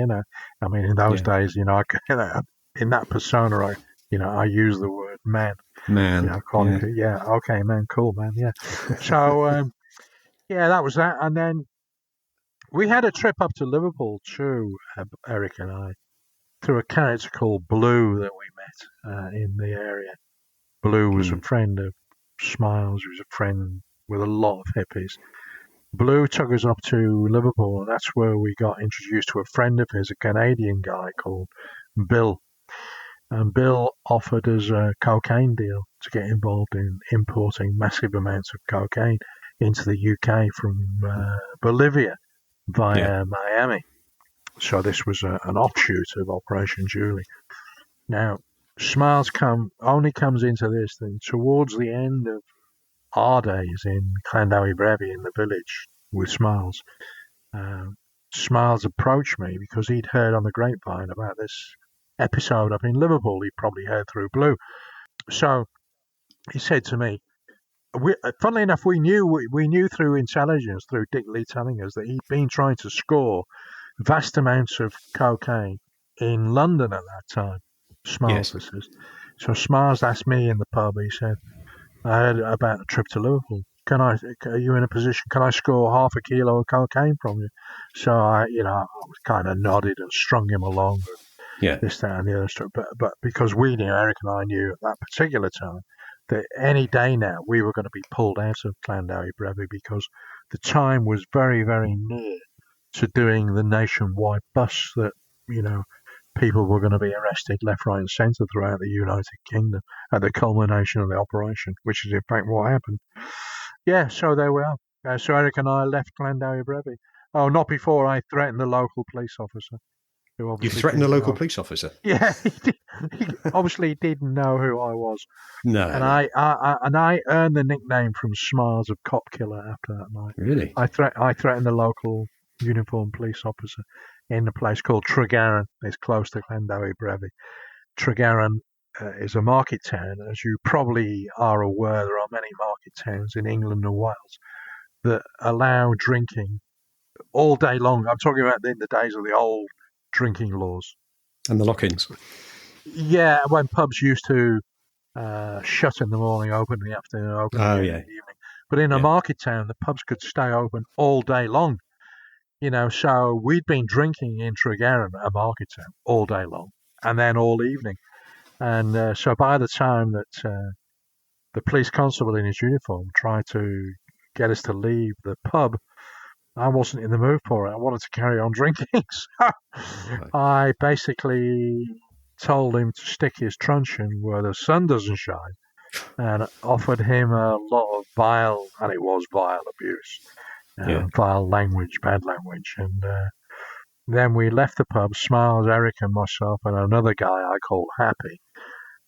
Speaker 2: I mean, in those days, in that persona, I use the word man.
Speaker 1: Man.
Speaker 2: Okay, man, cool, man, yeah. So, yeah, that was that. And then we had a trip up to Liverpool too, Eric and I, through a character called Blue that we met in the area. Blue was a friend of Smiles. He was a friend with a lot of hippies. Blue took us up to Liverpool, and that's where we got introduced to a friend of his, a Canadian guy called Bill. And Bill offered us a cocaine deal to get involved in importing massive amounts of cocaine into the UK from Bolivia via Miami. So this was an offshoot of Operation Julie. Now, Smiles only comes into this thing towards the end of our days in Llandough Brevi in the village with Smiles. Smiles approached me because he'd heard on the grapevine about this episode up in Liverpool. He'd probably heard through Blue. So he said to me, funnily enough, we knew through intelligence, through Dick Lee telling us, that he'd been trying to score vast amounts of cocaine in London at that time. Smiles, this is. So Smiles asked me in the pub, he said, I heard about a trip to Liverpool. Are you in a position, can I score half a kilo of cocaine from you? So I kind of nodded and strung him along. This, that, and the other stuff. But because we knew, Eric and I knew at that particular time, that any day now we were going to be pulled out of Llandough Brevi because the time was very, very near to doing the nationwide bus that, people were going to be arrested left, right and centre throughout the United Kingdom at the culmination of the operation, which is in fact what happened. Yeah, so there we are. So Eric and I left Llandough Brevi. Oh, not before I threatened the local police officer.
Speaker 1: You threatened the local police officer?
Speaker 2: Yeah, he obviously didn't know who I was.
Speaker 1: No.
Speaker 2: And I earned the nickname from Smiles of Cop Killer after that night.
Speaker 1: Really?
Speaker 2: I threatened the local uniformed police officer in a place called Tregaron. It's close to Llandough Brevi. Tregaron is a market town. As you probably are aware, there are many market towns in England and Wales that allow drinking all day long. I'm talking about in the days of the old drinking laws.
Speaker 1: And the lock-ins.
Speaker 2: Yeah, when pubs used to shut in the morning, open in the afternoon, open in the evening. But in a market town, the pubs could stay open all day long. So we'd been drinking in Tregaron, a market town, all day long, and then all evening. And so by the time that the police constable in his uniform tried to get us to leave the pub, I wasn't in the mood for it. I wanted to carry on drinking. So I basically told him to stick his truncheon where the sun doesn't shine and offered him a lot of vile abuse. Vile language, bad language. And then we left the pub, Smiles, Eric and myself and another guy I called Happy.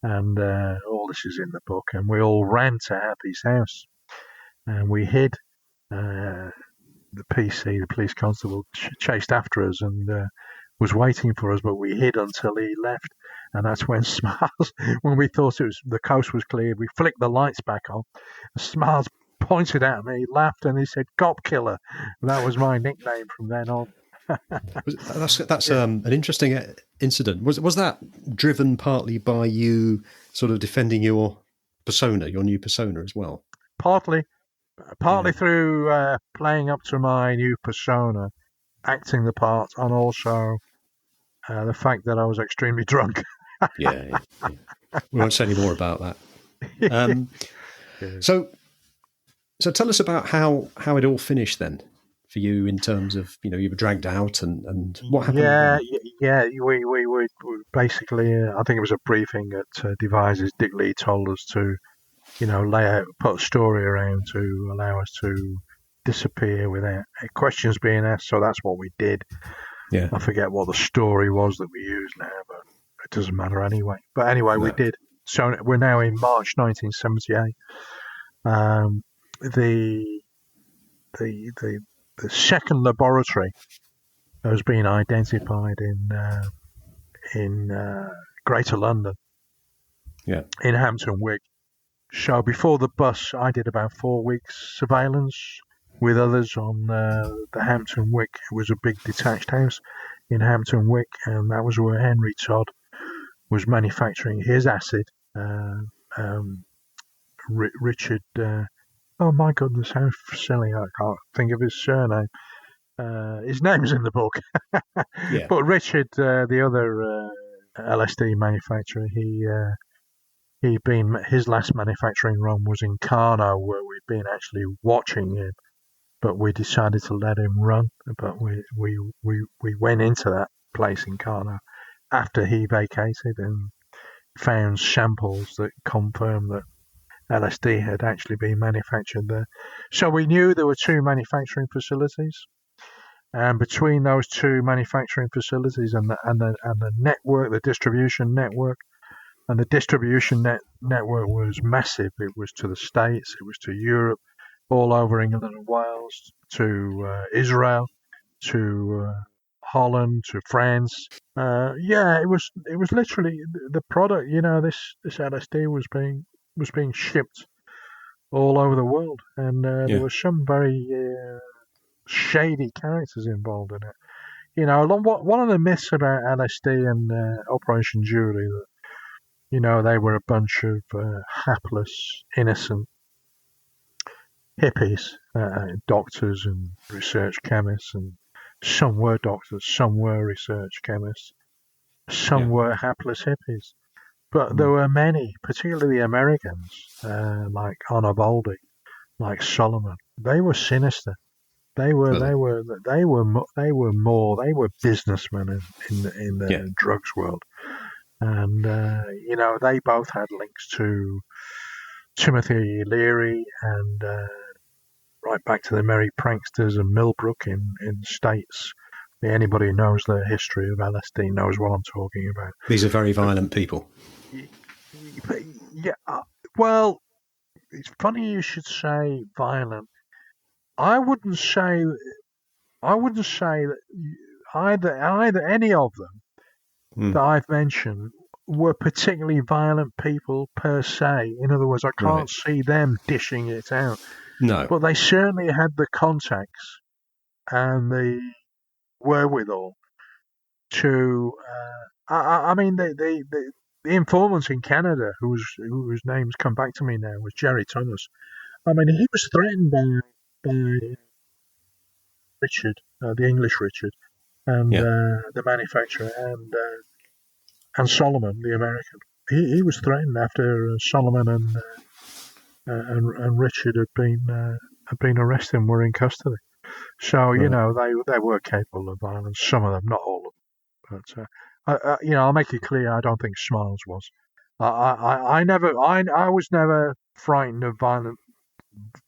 Speaker 2: And all this is in the book. And we all ran to Happy's house. And we hid. The PC, the police constable, chased after us and was waiting for us, but we hid until he left. And that's when Smiles, when we thought the coast was clear, we flicked the lights back on. Smiles pointed at me, laughed, and he said, "Cop Killer." And that was my nickname from then on.
Speaker 1: That's an interesting incident. Was that driven partly by you sort of defending your persona, your new persona as well?
Speaker 2: Partly through playing up to my new persona, acting the part, and also the fact that I was extremely drunk.
Speaker 1: Yeah. We won't say any more about that. So tell us about how it all finished then for you in terms of, you were dragged out and what happened?
Speaker 2: Yeah. We basically, I think it was a briefing at Devises. Dick Lee told us to, put a story around to allow us to disappear without questions being asked. So that's what we did. Yeah. I forget what the story was that we used now, but it doesn't matter anyway. But anyway, we did. So we're now in March 1978. The second laboratory has been identified in Greater London. Yeah. In Hampton Wick. So before the bus, I did about 4 weeks surveillance with others on the Hampton Wick. It was a big detached house in Hampton Wick, and that was where Henry Todd was manufacturing his acid. Richard, oh my goodness, how silly, I can't think of his surname. His name's in the book. Yeah. But Richard, the other LSD manufacturer, his last manufacturing run was in Carno, where we'd been actually watching him, but we decided to let him run. But we went into that place in Carno after he vacated and found samples that confirmed that LSD had actually been manufactured there. So we knew there were two manufacturing facilities. And between those two manufacturing facilities and the network, the distribution network, and the distribution network was massive. It was to the States, it was to Europe, all over England and Wales, to Israel, to Holland, to France. It was literally the product. This LSD was being shipped all over the world, and there were some very shady characters involved in it. One of the myths about LSD and Operation Julie, that they were a bunch of hapless, innocent hippies, doctors and research chemists, and some were doctors, some were research chemists, some were hapless hippies. But there were many, particularly Americans, like Arnaboldi, like Solomon. They were sinister. They were businessmen in the drugs world, and they both had links to Timothy Leary and right back to the Merry Pranksters and Millbrook in States. Anybody who knows the history of LSD knows what I'm talking about.
Speaker 1: These are very violent people.
Speaker 2: Yeah, well, it's funny you should say violent. I wouldn't say that either any of them that I've mentioned were particularly violent people per se. In other words, I can't see them dishing it out.
Speaker 1: No,
Speaker 2: but they certainly had the contacts and the wherewithal to. The informant in Canada, whose name's come back to me now, was Jerry Thomas. I mean, he was threatened by Richard, the English Richard, and the manufacturer, and Solomon, the American. He was threatened after Solomon and Richard had been arrested and were in custody. So they were capable of violence. Some of them, not all of them. But I'll make it clear. I don't think Smiles was. I was never frightened of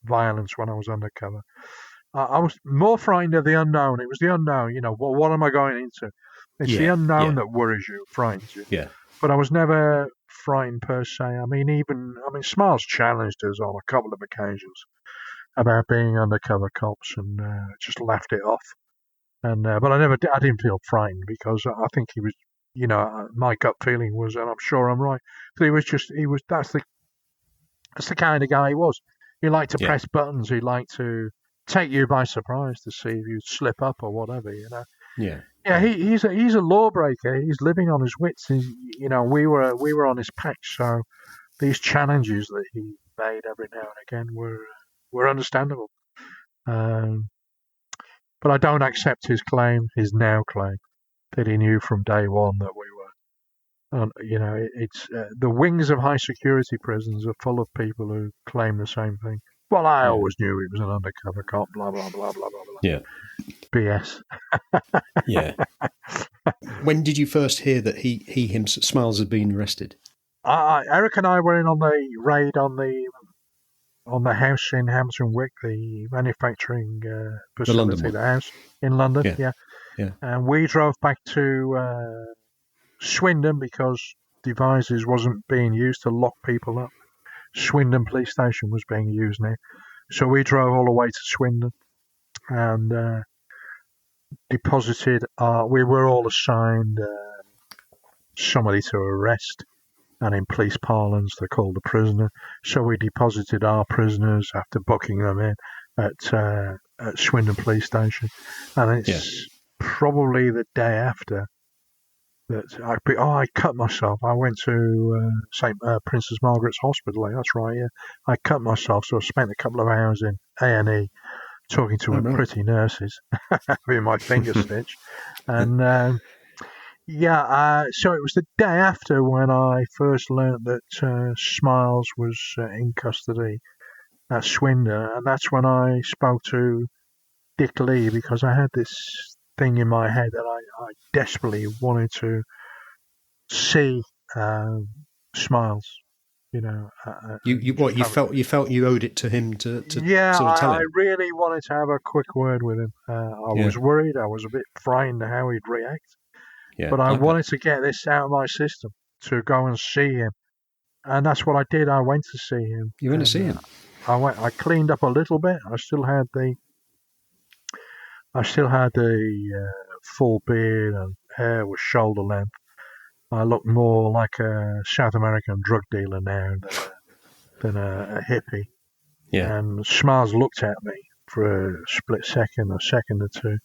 Speaker 2: violence when I was undercover. I was more frightened of the unknown. It was the unknown. What am I going into? It's the unknown that worries you, frightens you.
Speaker 1: Yeah.
Speaker 2: But I was never frightened per se. I mean, Smiles challenged us on a couple of occasions about being undercover cops, and just laughed it off. And but I didn't feel frightened, because I think he was, my gut feeling was, and I'm sure I'm right, that that's the kind of guy he was. He liked to press buttons. He liked to take you by surprise to see if you'd slip up or whatever.
Speaker 1: Yeah.
Speaker 2: Yeah, he's a lawbreaker. He's living on his wits. We were on his patch, so these challenges that he made every now and again were understandable. But I don't accept his now claim, that he knew from day one that we were. It's the wings of high security prisons are full of people who claim the same thing. Well, I always knew he was an undercover cop. Blah blah blah blah blah blah.
Speaker 1: Yeah.
Speaker 2: BS.
Speaker 1: Yeah. When did you first hear that Smiles had been arrested?
Speaker 2: Eric and I were in on the raid on the house in Hampton Wick, the manufacturing facility, the house in London. Yeah. And we drove back to Swindon, because Devizes wasn't being used to lock people up. Swindon police station was being used now. So we drove all the way to Swindon and deposited we were all assigned somebody to arrest, and in police parlance they're called a prisoner. So we deposited our prisoners after booking them in at Swindon police station, and it's probably the day after that I cut myself. I went to Princess Margaret's Hospital. That's right. Yeah, I cut myself. So I spent a couple of hours in A&E talking to pretty nurses, having my finger stitched, and so it was the day after when I first learnt that Smiles was in custody at Swindon, and that's when I spoke to Dick Lee, because I had this thing in my head that I desperately wanted to see Smiles.
Speaker 1: You felt you owed it to him to
Speaker 2: yeah,
Speaker 1: sort of tell him?
Speaker 2: I really wanted to have a quick word with him. I was worried. I was a bit frightened how he'd react.
Speaker 1: Yeah,
Speaker 2: but I wanted to get this out of my system to go and see him. And that's what I did. I went to see him.
Speaker 1: You went to see him?
Speaker 2: I cleaned up a little bit. I still had the full beard and hair was shoulder length. I look more like a South American drug dealer now than a hippie.
Speaker 1: Yeah.
Speaker 2: And Schmaz looked at me for a second or two,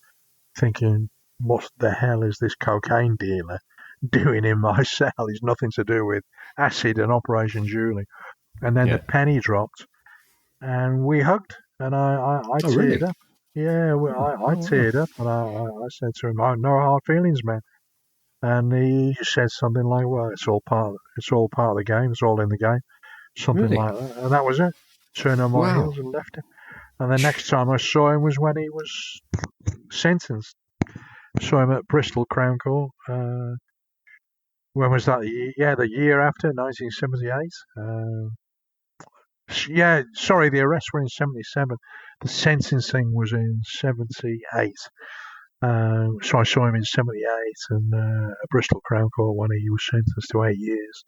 Speaker 2: thinking, what the hell is this cocaine dealer doing in my cell? It's nothing to do with acid and Operation Julie. And then the penny dropped, and we hugged, and I teared up. Yeah, I teared up, and I said to him, "No hard feelings, man." And he said something like, "Well, it's all part of the game. It's all in the game." Something like that, and that was it. Turned on my heels and left him. And the next time I saw him was when he was sentenced. I saw him at Bristol Crown Court. When was that? The year after, 1978. The arrests were in 77. The sentencing was in 78. So I saw him in 78 and at Bristol Crown Court when he was sentenced to 8 years.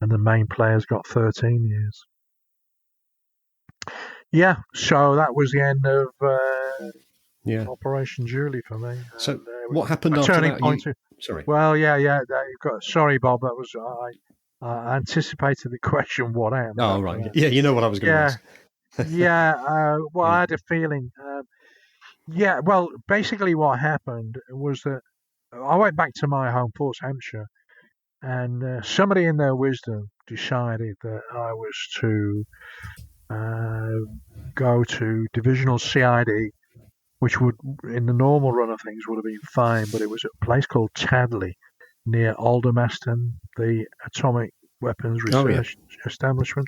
Speaker 2: And the main players got 13 years. Yeah, so that was the end of Operation Julie for me.
Speaker 1: So what happened after that? Sorry.
Speaker 2: Well, sorry, Bob. That was I anticipated the question. What happened?
Speaker 1: Oh, right. You know what I was going to ask.
Speaker 2: I had a feeling. Basically what happened was that I went back to my home force, Hampshire, and somebody in their wisdom decided that I was to go to divisional CID, which would, in the normal run of things, would have been fine, but it was at a place called Chadley near Aldermaston, the atomic weapons research establishment.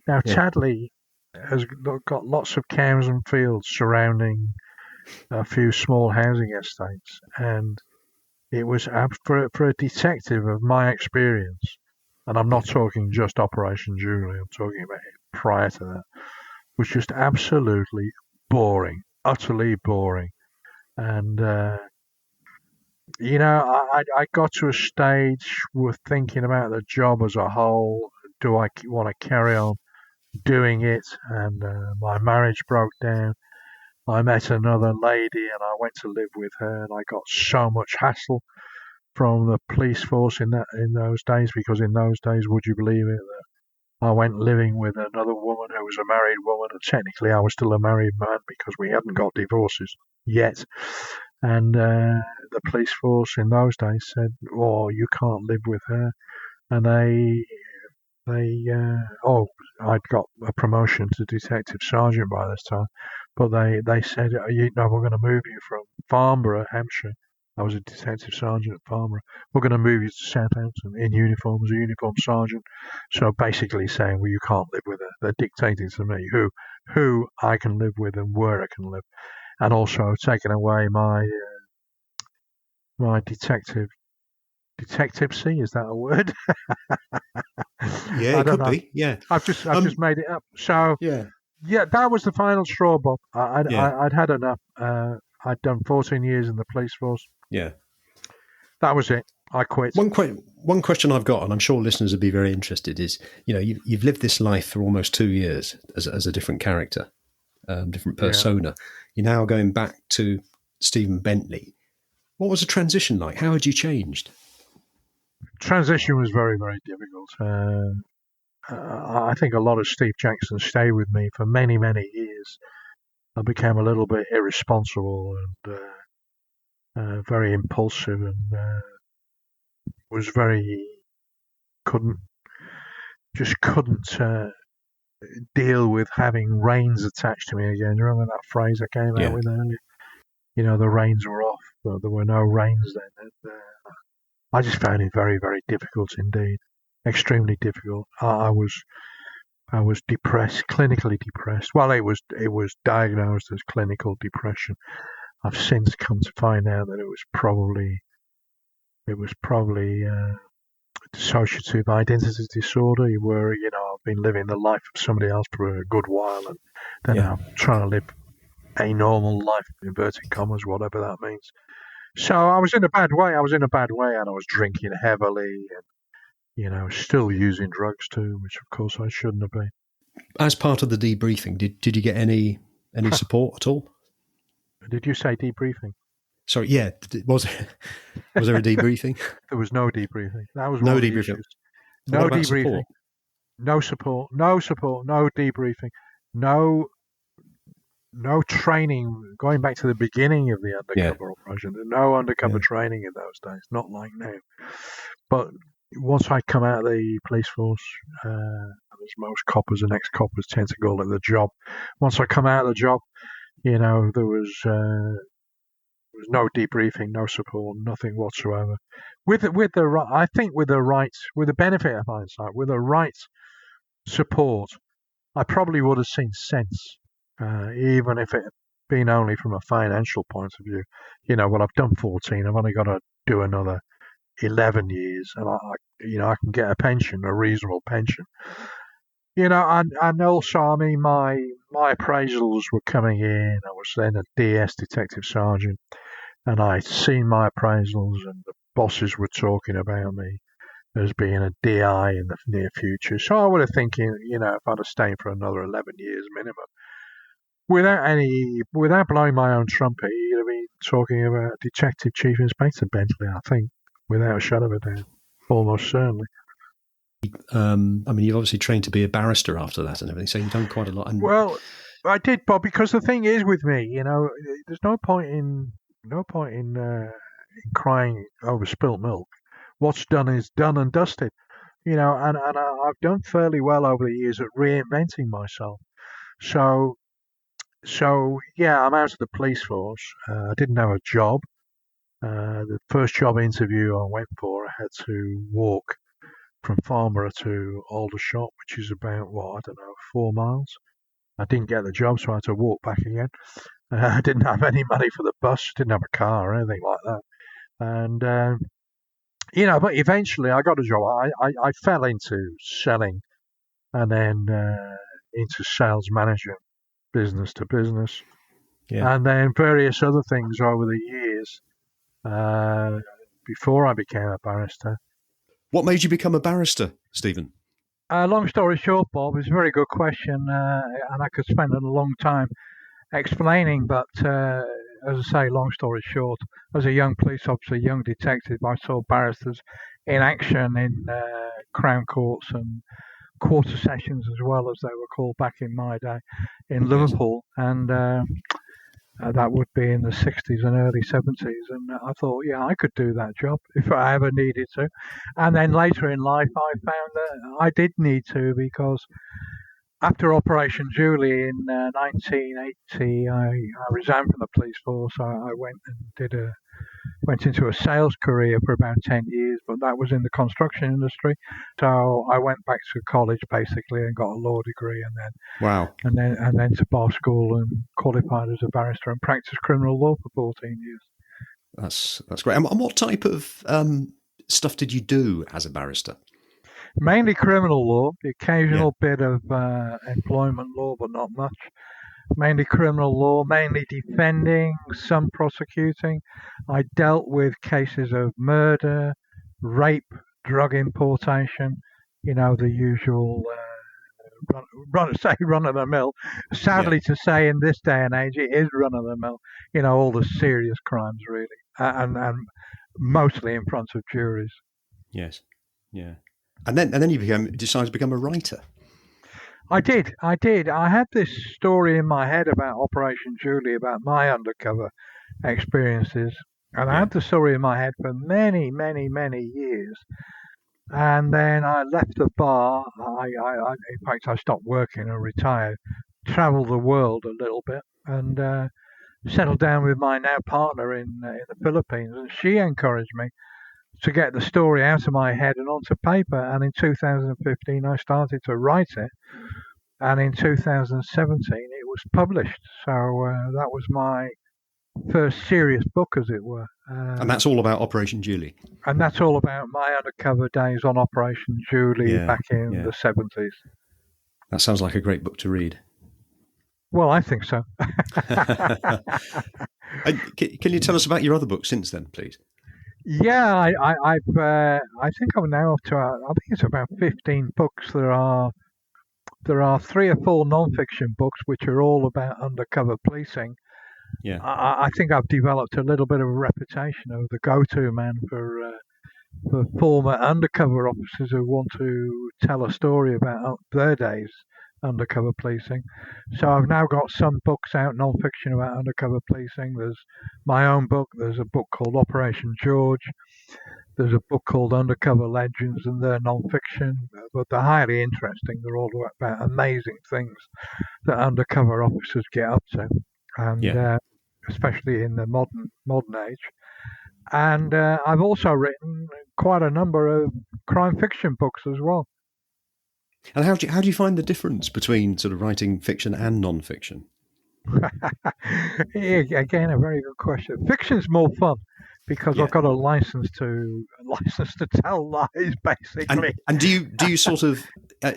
Speaker 2: Now, Chadley has got lots of cows and fields surrounding a few small housing estates, and it was for a detective of my experience, and I'm not talking just Operation Julie, I'm talking about it prior to that, was just absolutely boring, utterly boring. And I got to a stage with thinking about the job as a whole. Do I want to carry on doing it? And my marriage broke down. I met another lady and I went to live with her, and I got so much hassle from the police force in those days, because in those days, would you believe it, that I went living with another woman who was a married woman, and technically I was still a married man because we hadn't got divorces yet. And the police force in those days said, "Oh, you can't live with her." And I'd got a promotion to detective sergeant by this time, but they said, we're going to move you from Farnborough, Hampshire. I was a detective sergeant at Farnborough. We're going to move you to Southampton in uniform as a uniform sergeant. So basically saying, well, you can't live with her. They're dictating to me who I can live with and where I can live, and also taking away my detectivesy. Is that a word?
Speaker 1: Yeah, it could be. Yeah,
Speaker 2: I've just made it up. So that was the final straw, Bob. I'd had enough. I'd done 14 years in the police force.
Speaker 1: Yeah,
Speaker 2: that was it. I quit.
Speaker 1: One question I've got, and I'm sure listeners would be very interested, is you've lived this life for almost 2 years as a different character, different persona. Yeah. You're now going back to Stephen Bentley. What was the transition like? How had you changed?
Speaker 2: Transition was very, very difficult. I think a lot of Steve Jackson stayed with me for many, many years. I became a little bit irresponsible and very impulsive, and couldn't deal with having reins attached to me again. You remember that phrase I came out with earlier? The reins were off, but there were no reins then. And, I just found it very, very difficult indeed, extremely difficult. I was depressed, clinically depressed. Well, it was diagnosed as clinical depression. I've since come to find out that it was probably dissociative identity disorder, where I've been living the life of somebody else for a good while, and then I'm trying to live a normal life, inverted commas, whatever that means. So I was in a bad way. and I was drinking heavily, and still using drugs too, which of course I shouldn't have been.
Speaker 1: As part of the debriefing, did you get any support at all?
Speaker 2: Did you say debriefing?
Speaker 1: Sorry, yeah. Was there a debriefing?
Speaker 2: There was no debriefing. That was
Speaker 1: no debriefing.
Speaker 2: No debriefing. Support? No support. No debriefing. No training. Going back to the beginning of the undercover operation, no undercover training in those days. Not like now. But once I come out of the police force, as most coppers and ex-coppers tend to call it, the job. Once I come out of the job, there was no debriefing, no support, nothing whatsoever. With the benefit of hindsight, with the right support, I probably would have seen sense, even if it had been only from a financial point of view. Well, I've done 14. I've only got to do another 11 years, and I can get a pension, a reasonable pension. And also, I mean, my appraisals were coming in. I was then a DS detective sergeant, and I'd seen my appraisals, and the bosses were talking about me as being a DI in the near future. So I would have thinking, if I'd have stayed for another 11 years minimum, without blowing my own trumpet, you'd have been talking about Detective Chief Inspector Bentley, I think, without a shadow of a doubt, almost certainly.
Speaker 1: I mean, you've obviously trained to be a barrister after that and everything, so you've done quite a lot.
Speaker 2: Well, I did, Bob, because the thing is with me, there's no point in crying over spilt milk. What's done is done and dusted, and I've done fairly well over the years at reinventing myself. So yeah, I'm out of the police force. I didn't have a job. The first job interview I went for, I had to walk from Farnborough to Aldershot, which is about, 4 miles. I didn't get the job, so I had to walk back again. I didn't have any money for the bus, didn't have a car or anything like that. And, but eventually I got a job. I fell into selling and then into sales management, business to business. Yeah. And then various other things over the years before I became a barrister.
Speaker 1: What made you become a barrister, Stephen?
Speaker 2: Long story short, Bob, it's a very good question, and I could spend a long time explaining, but as I say, long story short, as a young police officer, young detective, I saw barristers in action in Crown Courts and quarter sessions, as well as they were called back in my day, in Liverpool, and that would be in the 60s and early 70s. And I thought, yeah, I could do that job if I ever needed to. And then later in life, I found that I did need to, because after Operation Julie in 1980, I resigned from the police force. I went into a sales career for about 10 years, but that was in the construction industry. So I went back to college basically and got a law degree, and then to bar school and qualified as a barrister and practiced criminal law for 14 years.
Speaker 1: That's great. And what type of stuff did you do as a barrister?
Speaker 2: Mainly criminal law, the occasional bit of employment law, but not much. Mainly criminal law, mainly defending, some prosecuting. I dealt with cases of murder, rape, drug importation, the usual run of the mill. Sadly to say, in this day and age, it is run of the mill. All the serious crimes, really, and mostly in front of juries.
Speaker 1: Yes, yeah. And then you decided to become a writer.
Speaker 2: I did. I had this story in my head about Operation Julie, about my undercover experiences. And I had the story in my head for many, many, many years. And then I left the bar. In fact, I stopped working and retired, traveled the world a little bit, and settled down with my now partner in the Philippines. And she encouraged me to get the story out of my head and onto paper. And in 2015, I started to write it. And in 2017, it was published. So that was my first serious book, as it were.
Speaker 1: And that's all about Operation Julie.
Speaker 2: And that's all about my undercover days on Operation Julie back in the 70s.
Speaker 1: That sounds like a great book to read.
Speaker 2: Well, I think so.
Speaker 1: Can you tell us about your other books since then, please?
Speaker 2: Yeah, I think I'm now up to, I think it's about 15 books. There are 3 or 4 non-fiction books which are all about undercover policing.
Speaker 1: Yeah,
Speaker 2: I think I've developed a little bit of a reputation of the go-to man for former undercover officers who want to tell a story about their days undercover policing. So I've now got some books out, non-fiction, about undercover policing. There's my own book. There's a book called Operation George. There's a book called Undercover Legends, and they're non-fiction, but they're highly interesting. They're all about amazing things that undercover officers get up to, and especially in the modern age. And I've also written quite a number of crime fiction books as well.
Speaker 1: And how do you find the difference between sort of writing fiction and non-fiction?
Speaker 2: Again, a very good question. Fiction's more fun because I've got a license to tell lies, basically.
Speaker 1: And do you sort of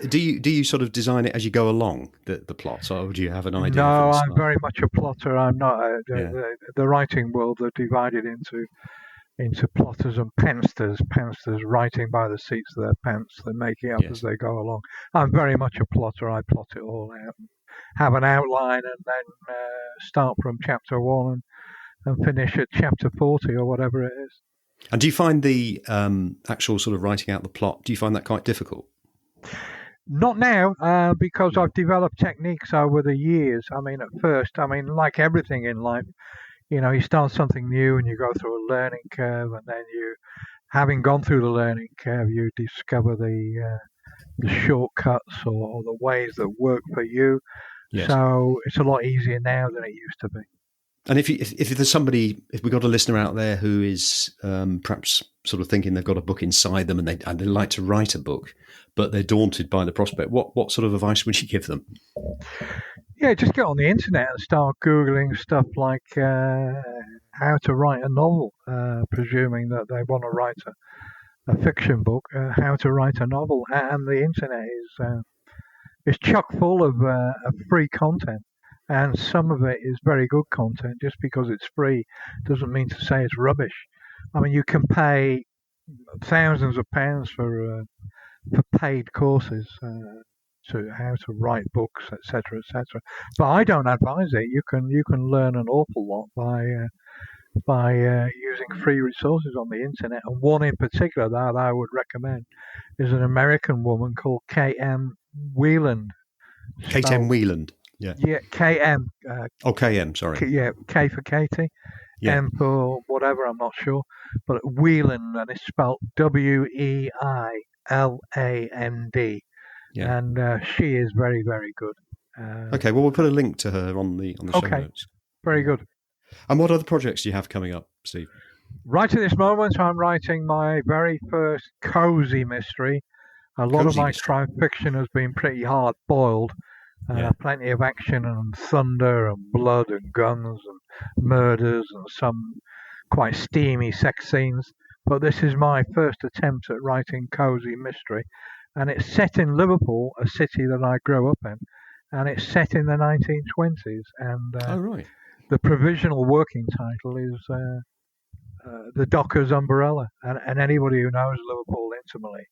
Speaker 1: do you sort of design it as you go along, the plot, or do you have an idea?
Speaker 2: No, I'm very much a plotter. I'm not. The writing world are divided into plotters and pensters. Pensters writing by the seats of their pants. They make it up as they go along. I'm very much a plotter. I plot it all out, have an outline, and then start from chapter 1 and finish at chapter 40 or whatever it is.
Speaker 1: And do you find the actual sort of writing out the plot, do you find that quite difficult?
Speaker 2: Not now, because I've developed techniques over the years. I mean, at first, like everything in life, you start something new and you go through a learning curve, and then having gone through the learning curve, you discover the shortcuts or the ways that work for you. Yes. So it's a lot easier now than it used to be.
Speaker 1: And if there's somebody, if we've got a listener out there who is perhaps sort of thinking they've got a book inside them and they like to write a book, but they're daunted by the prospect, what sort of advice would you give them?
Speaker 2: Yeah, just get on the internet and start Googling stuff like how to write a novel, presuming that they want to write a fiction book, how to write a novel. And the internet is chock full of free content. And some of it is very good content. Just because it's free doesn't mean to say it's rubbish. I mean, you can pay thousands of pounds for paid courses to how to write books, etc., etc. But I don't advise it. You can learn an awful lot by using free resources on the internet. And one in particular that I would recommend is an American woman called KM Weiland.
Speaker 1: KM Weiland. Yeah.
Speaker 2: Yeah, KM.
Speaker 1: KM, sorry.
Speaker 2: K for Katie. Yeah. M for whatever, I'm not sure. But Weiland, and it's spelled Weiland. Yeah. And she is very, very good.
Speaker 1: Okay, well, we'll put a link to her on the show notes.
Speaker 2: Very good.
Speaker 1: And what other projects do you have coming up, Steve?
Speaker 2: Right at this moment, I'm writing my very first cozy mystery. A lot of my crime fiction has been pretty hard-boiled. Plenty of action and thunder and blood and guns and murders and some quite steamy sex scenes. But this is my first attempt at writing cozy mystery. And it's set in Liverpool, a city that I grew up in. And it's set in the 1920s. And the provisional working title is The Docker's Umbrella. And anybody who knows Liverpool intimately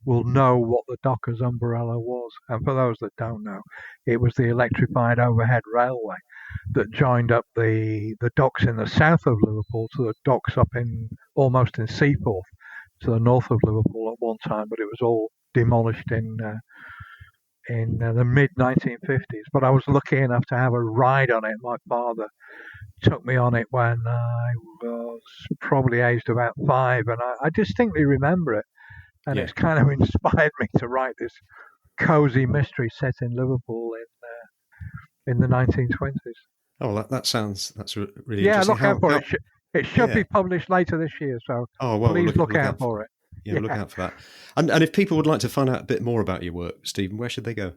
Speaker 2: will know what the Docker's Umbrella was. And for those that don't know, it was the electrified overhead railway that joined up the docks in the south of Liverpool to the docks up almost in Seaforth to the north of Liverpool at one time, but it was all demolished in the mid-1950s. But I was lucky enough to have a ride on it. My father took me on it when I was probably aged about 5, and I distinctly remember it. And it's kind of inspired me to write this cozy mystery set in Liverpool in the 1920s.
Speaker 1: Oh, that's really interesting.
Speaker 2: Yeah, look out for it. It should be published later this year, so please look out for it.
Speaker 1: Yeah, look out for that. And if people would like to find out a bit more about your work, Stephen, where should they go?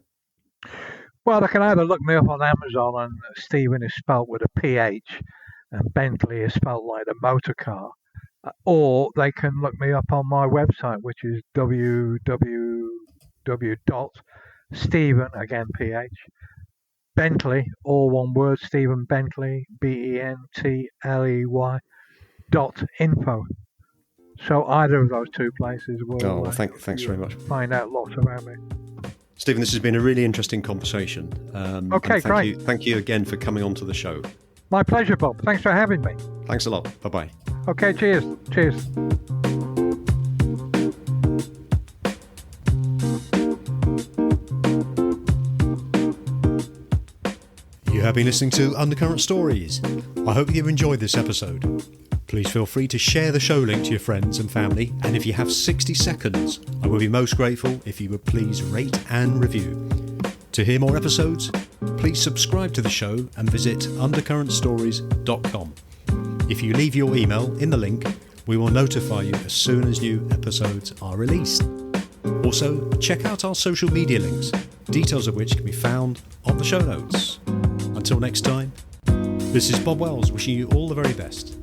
Speaker 2: Well, they can either look me up on Amazon, and Stephen is spelt with a PH, and Bentley is spelled like a motor car. Or they can look me up on my website, which is www.Stephen, again PH, Bentley, all one word, Stephen Bentley, BENTLEY.info. So either of those two places will
Speaker 1: thanks very much.
Speaker 2: Find out lots about me.
Speaker 1: Stephen, this has been a really interesting conversation.
Speaker 2: Okay, great.
Speaker 1: Thank you again for coming on to the show.
Speaker 2: My pleasure, Bob. Thanks for having me.
Speaker 1: Thanks a lot. Bye-bye.
Speaker 2: Okay, cheers. Cheers.
Speaker 1: You have been listening to Undercurrent Stories. I hope you've enjoyed this episode. Please feel free to share the show link to your friends and family, and if you have 60 seconds, I will be most grateful if you would please rate and review. To hear more episodes, please subscribe to the show and visit undercurrentstories.com. If you leave your email in the link, we will notify you as soon as new episodes are released. Also, check out our social media links, details of which can be found on the show notes. Until next time, this is Bob Wells wishing you all the very best.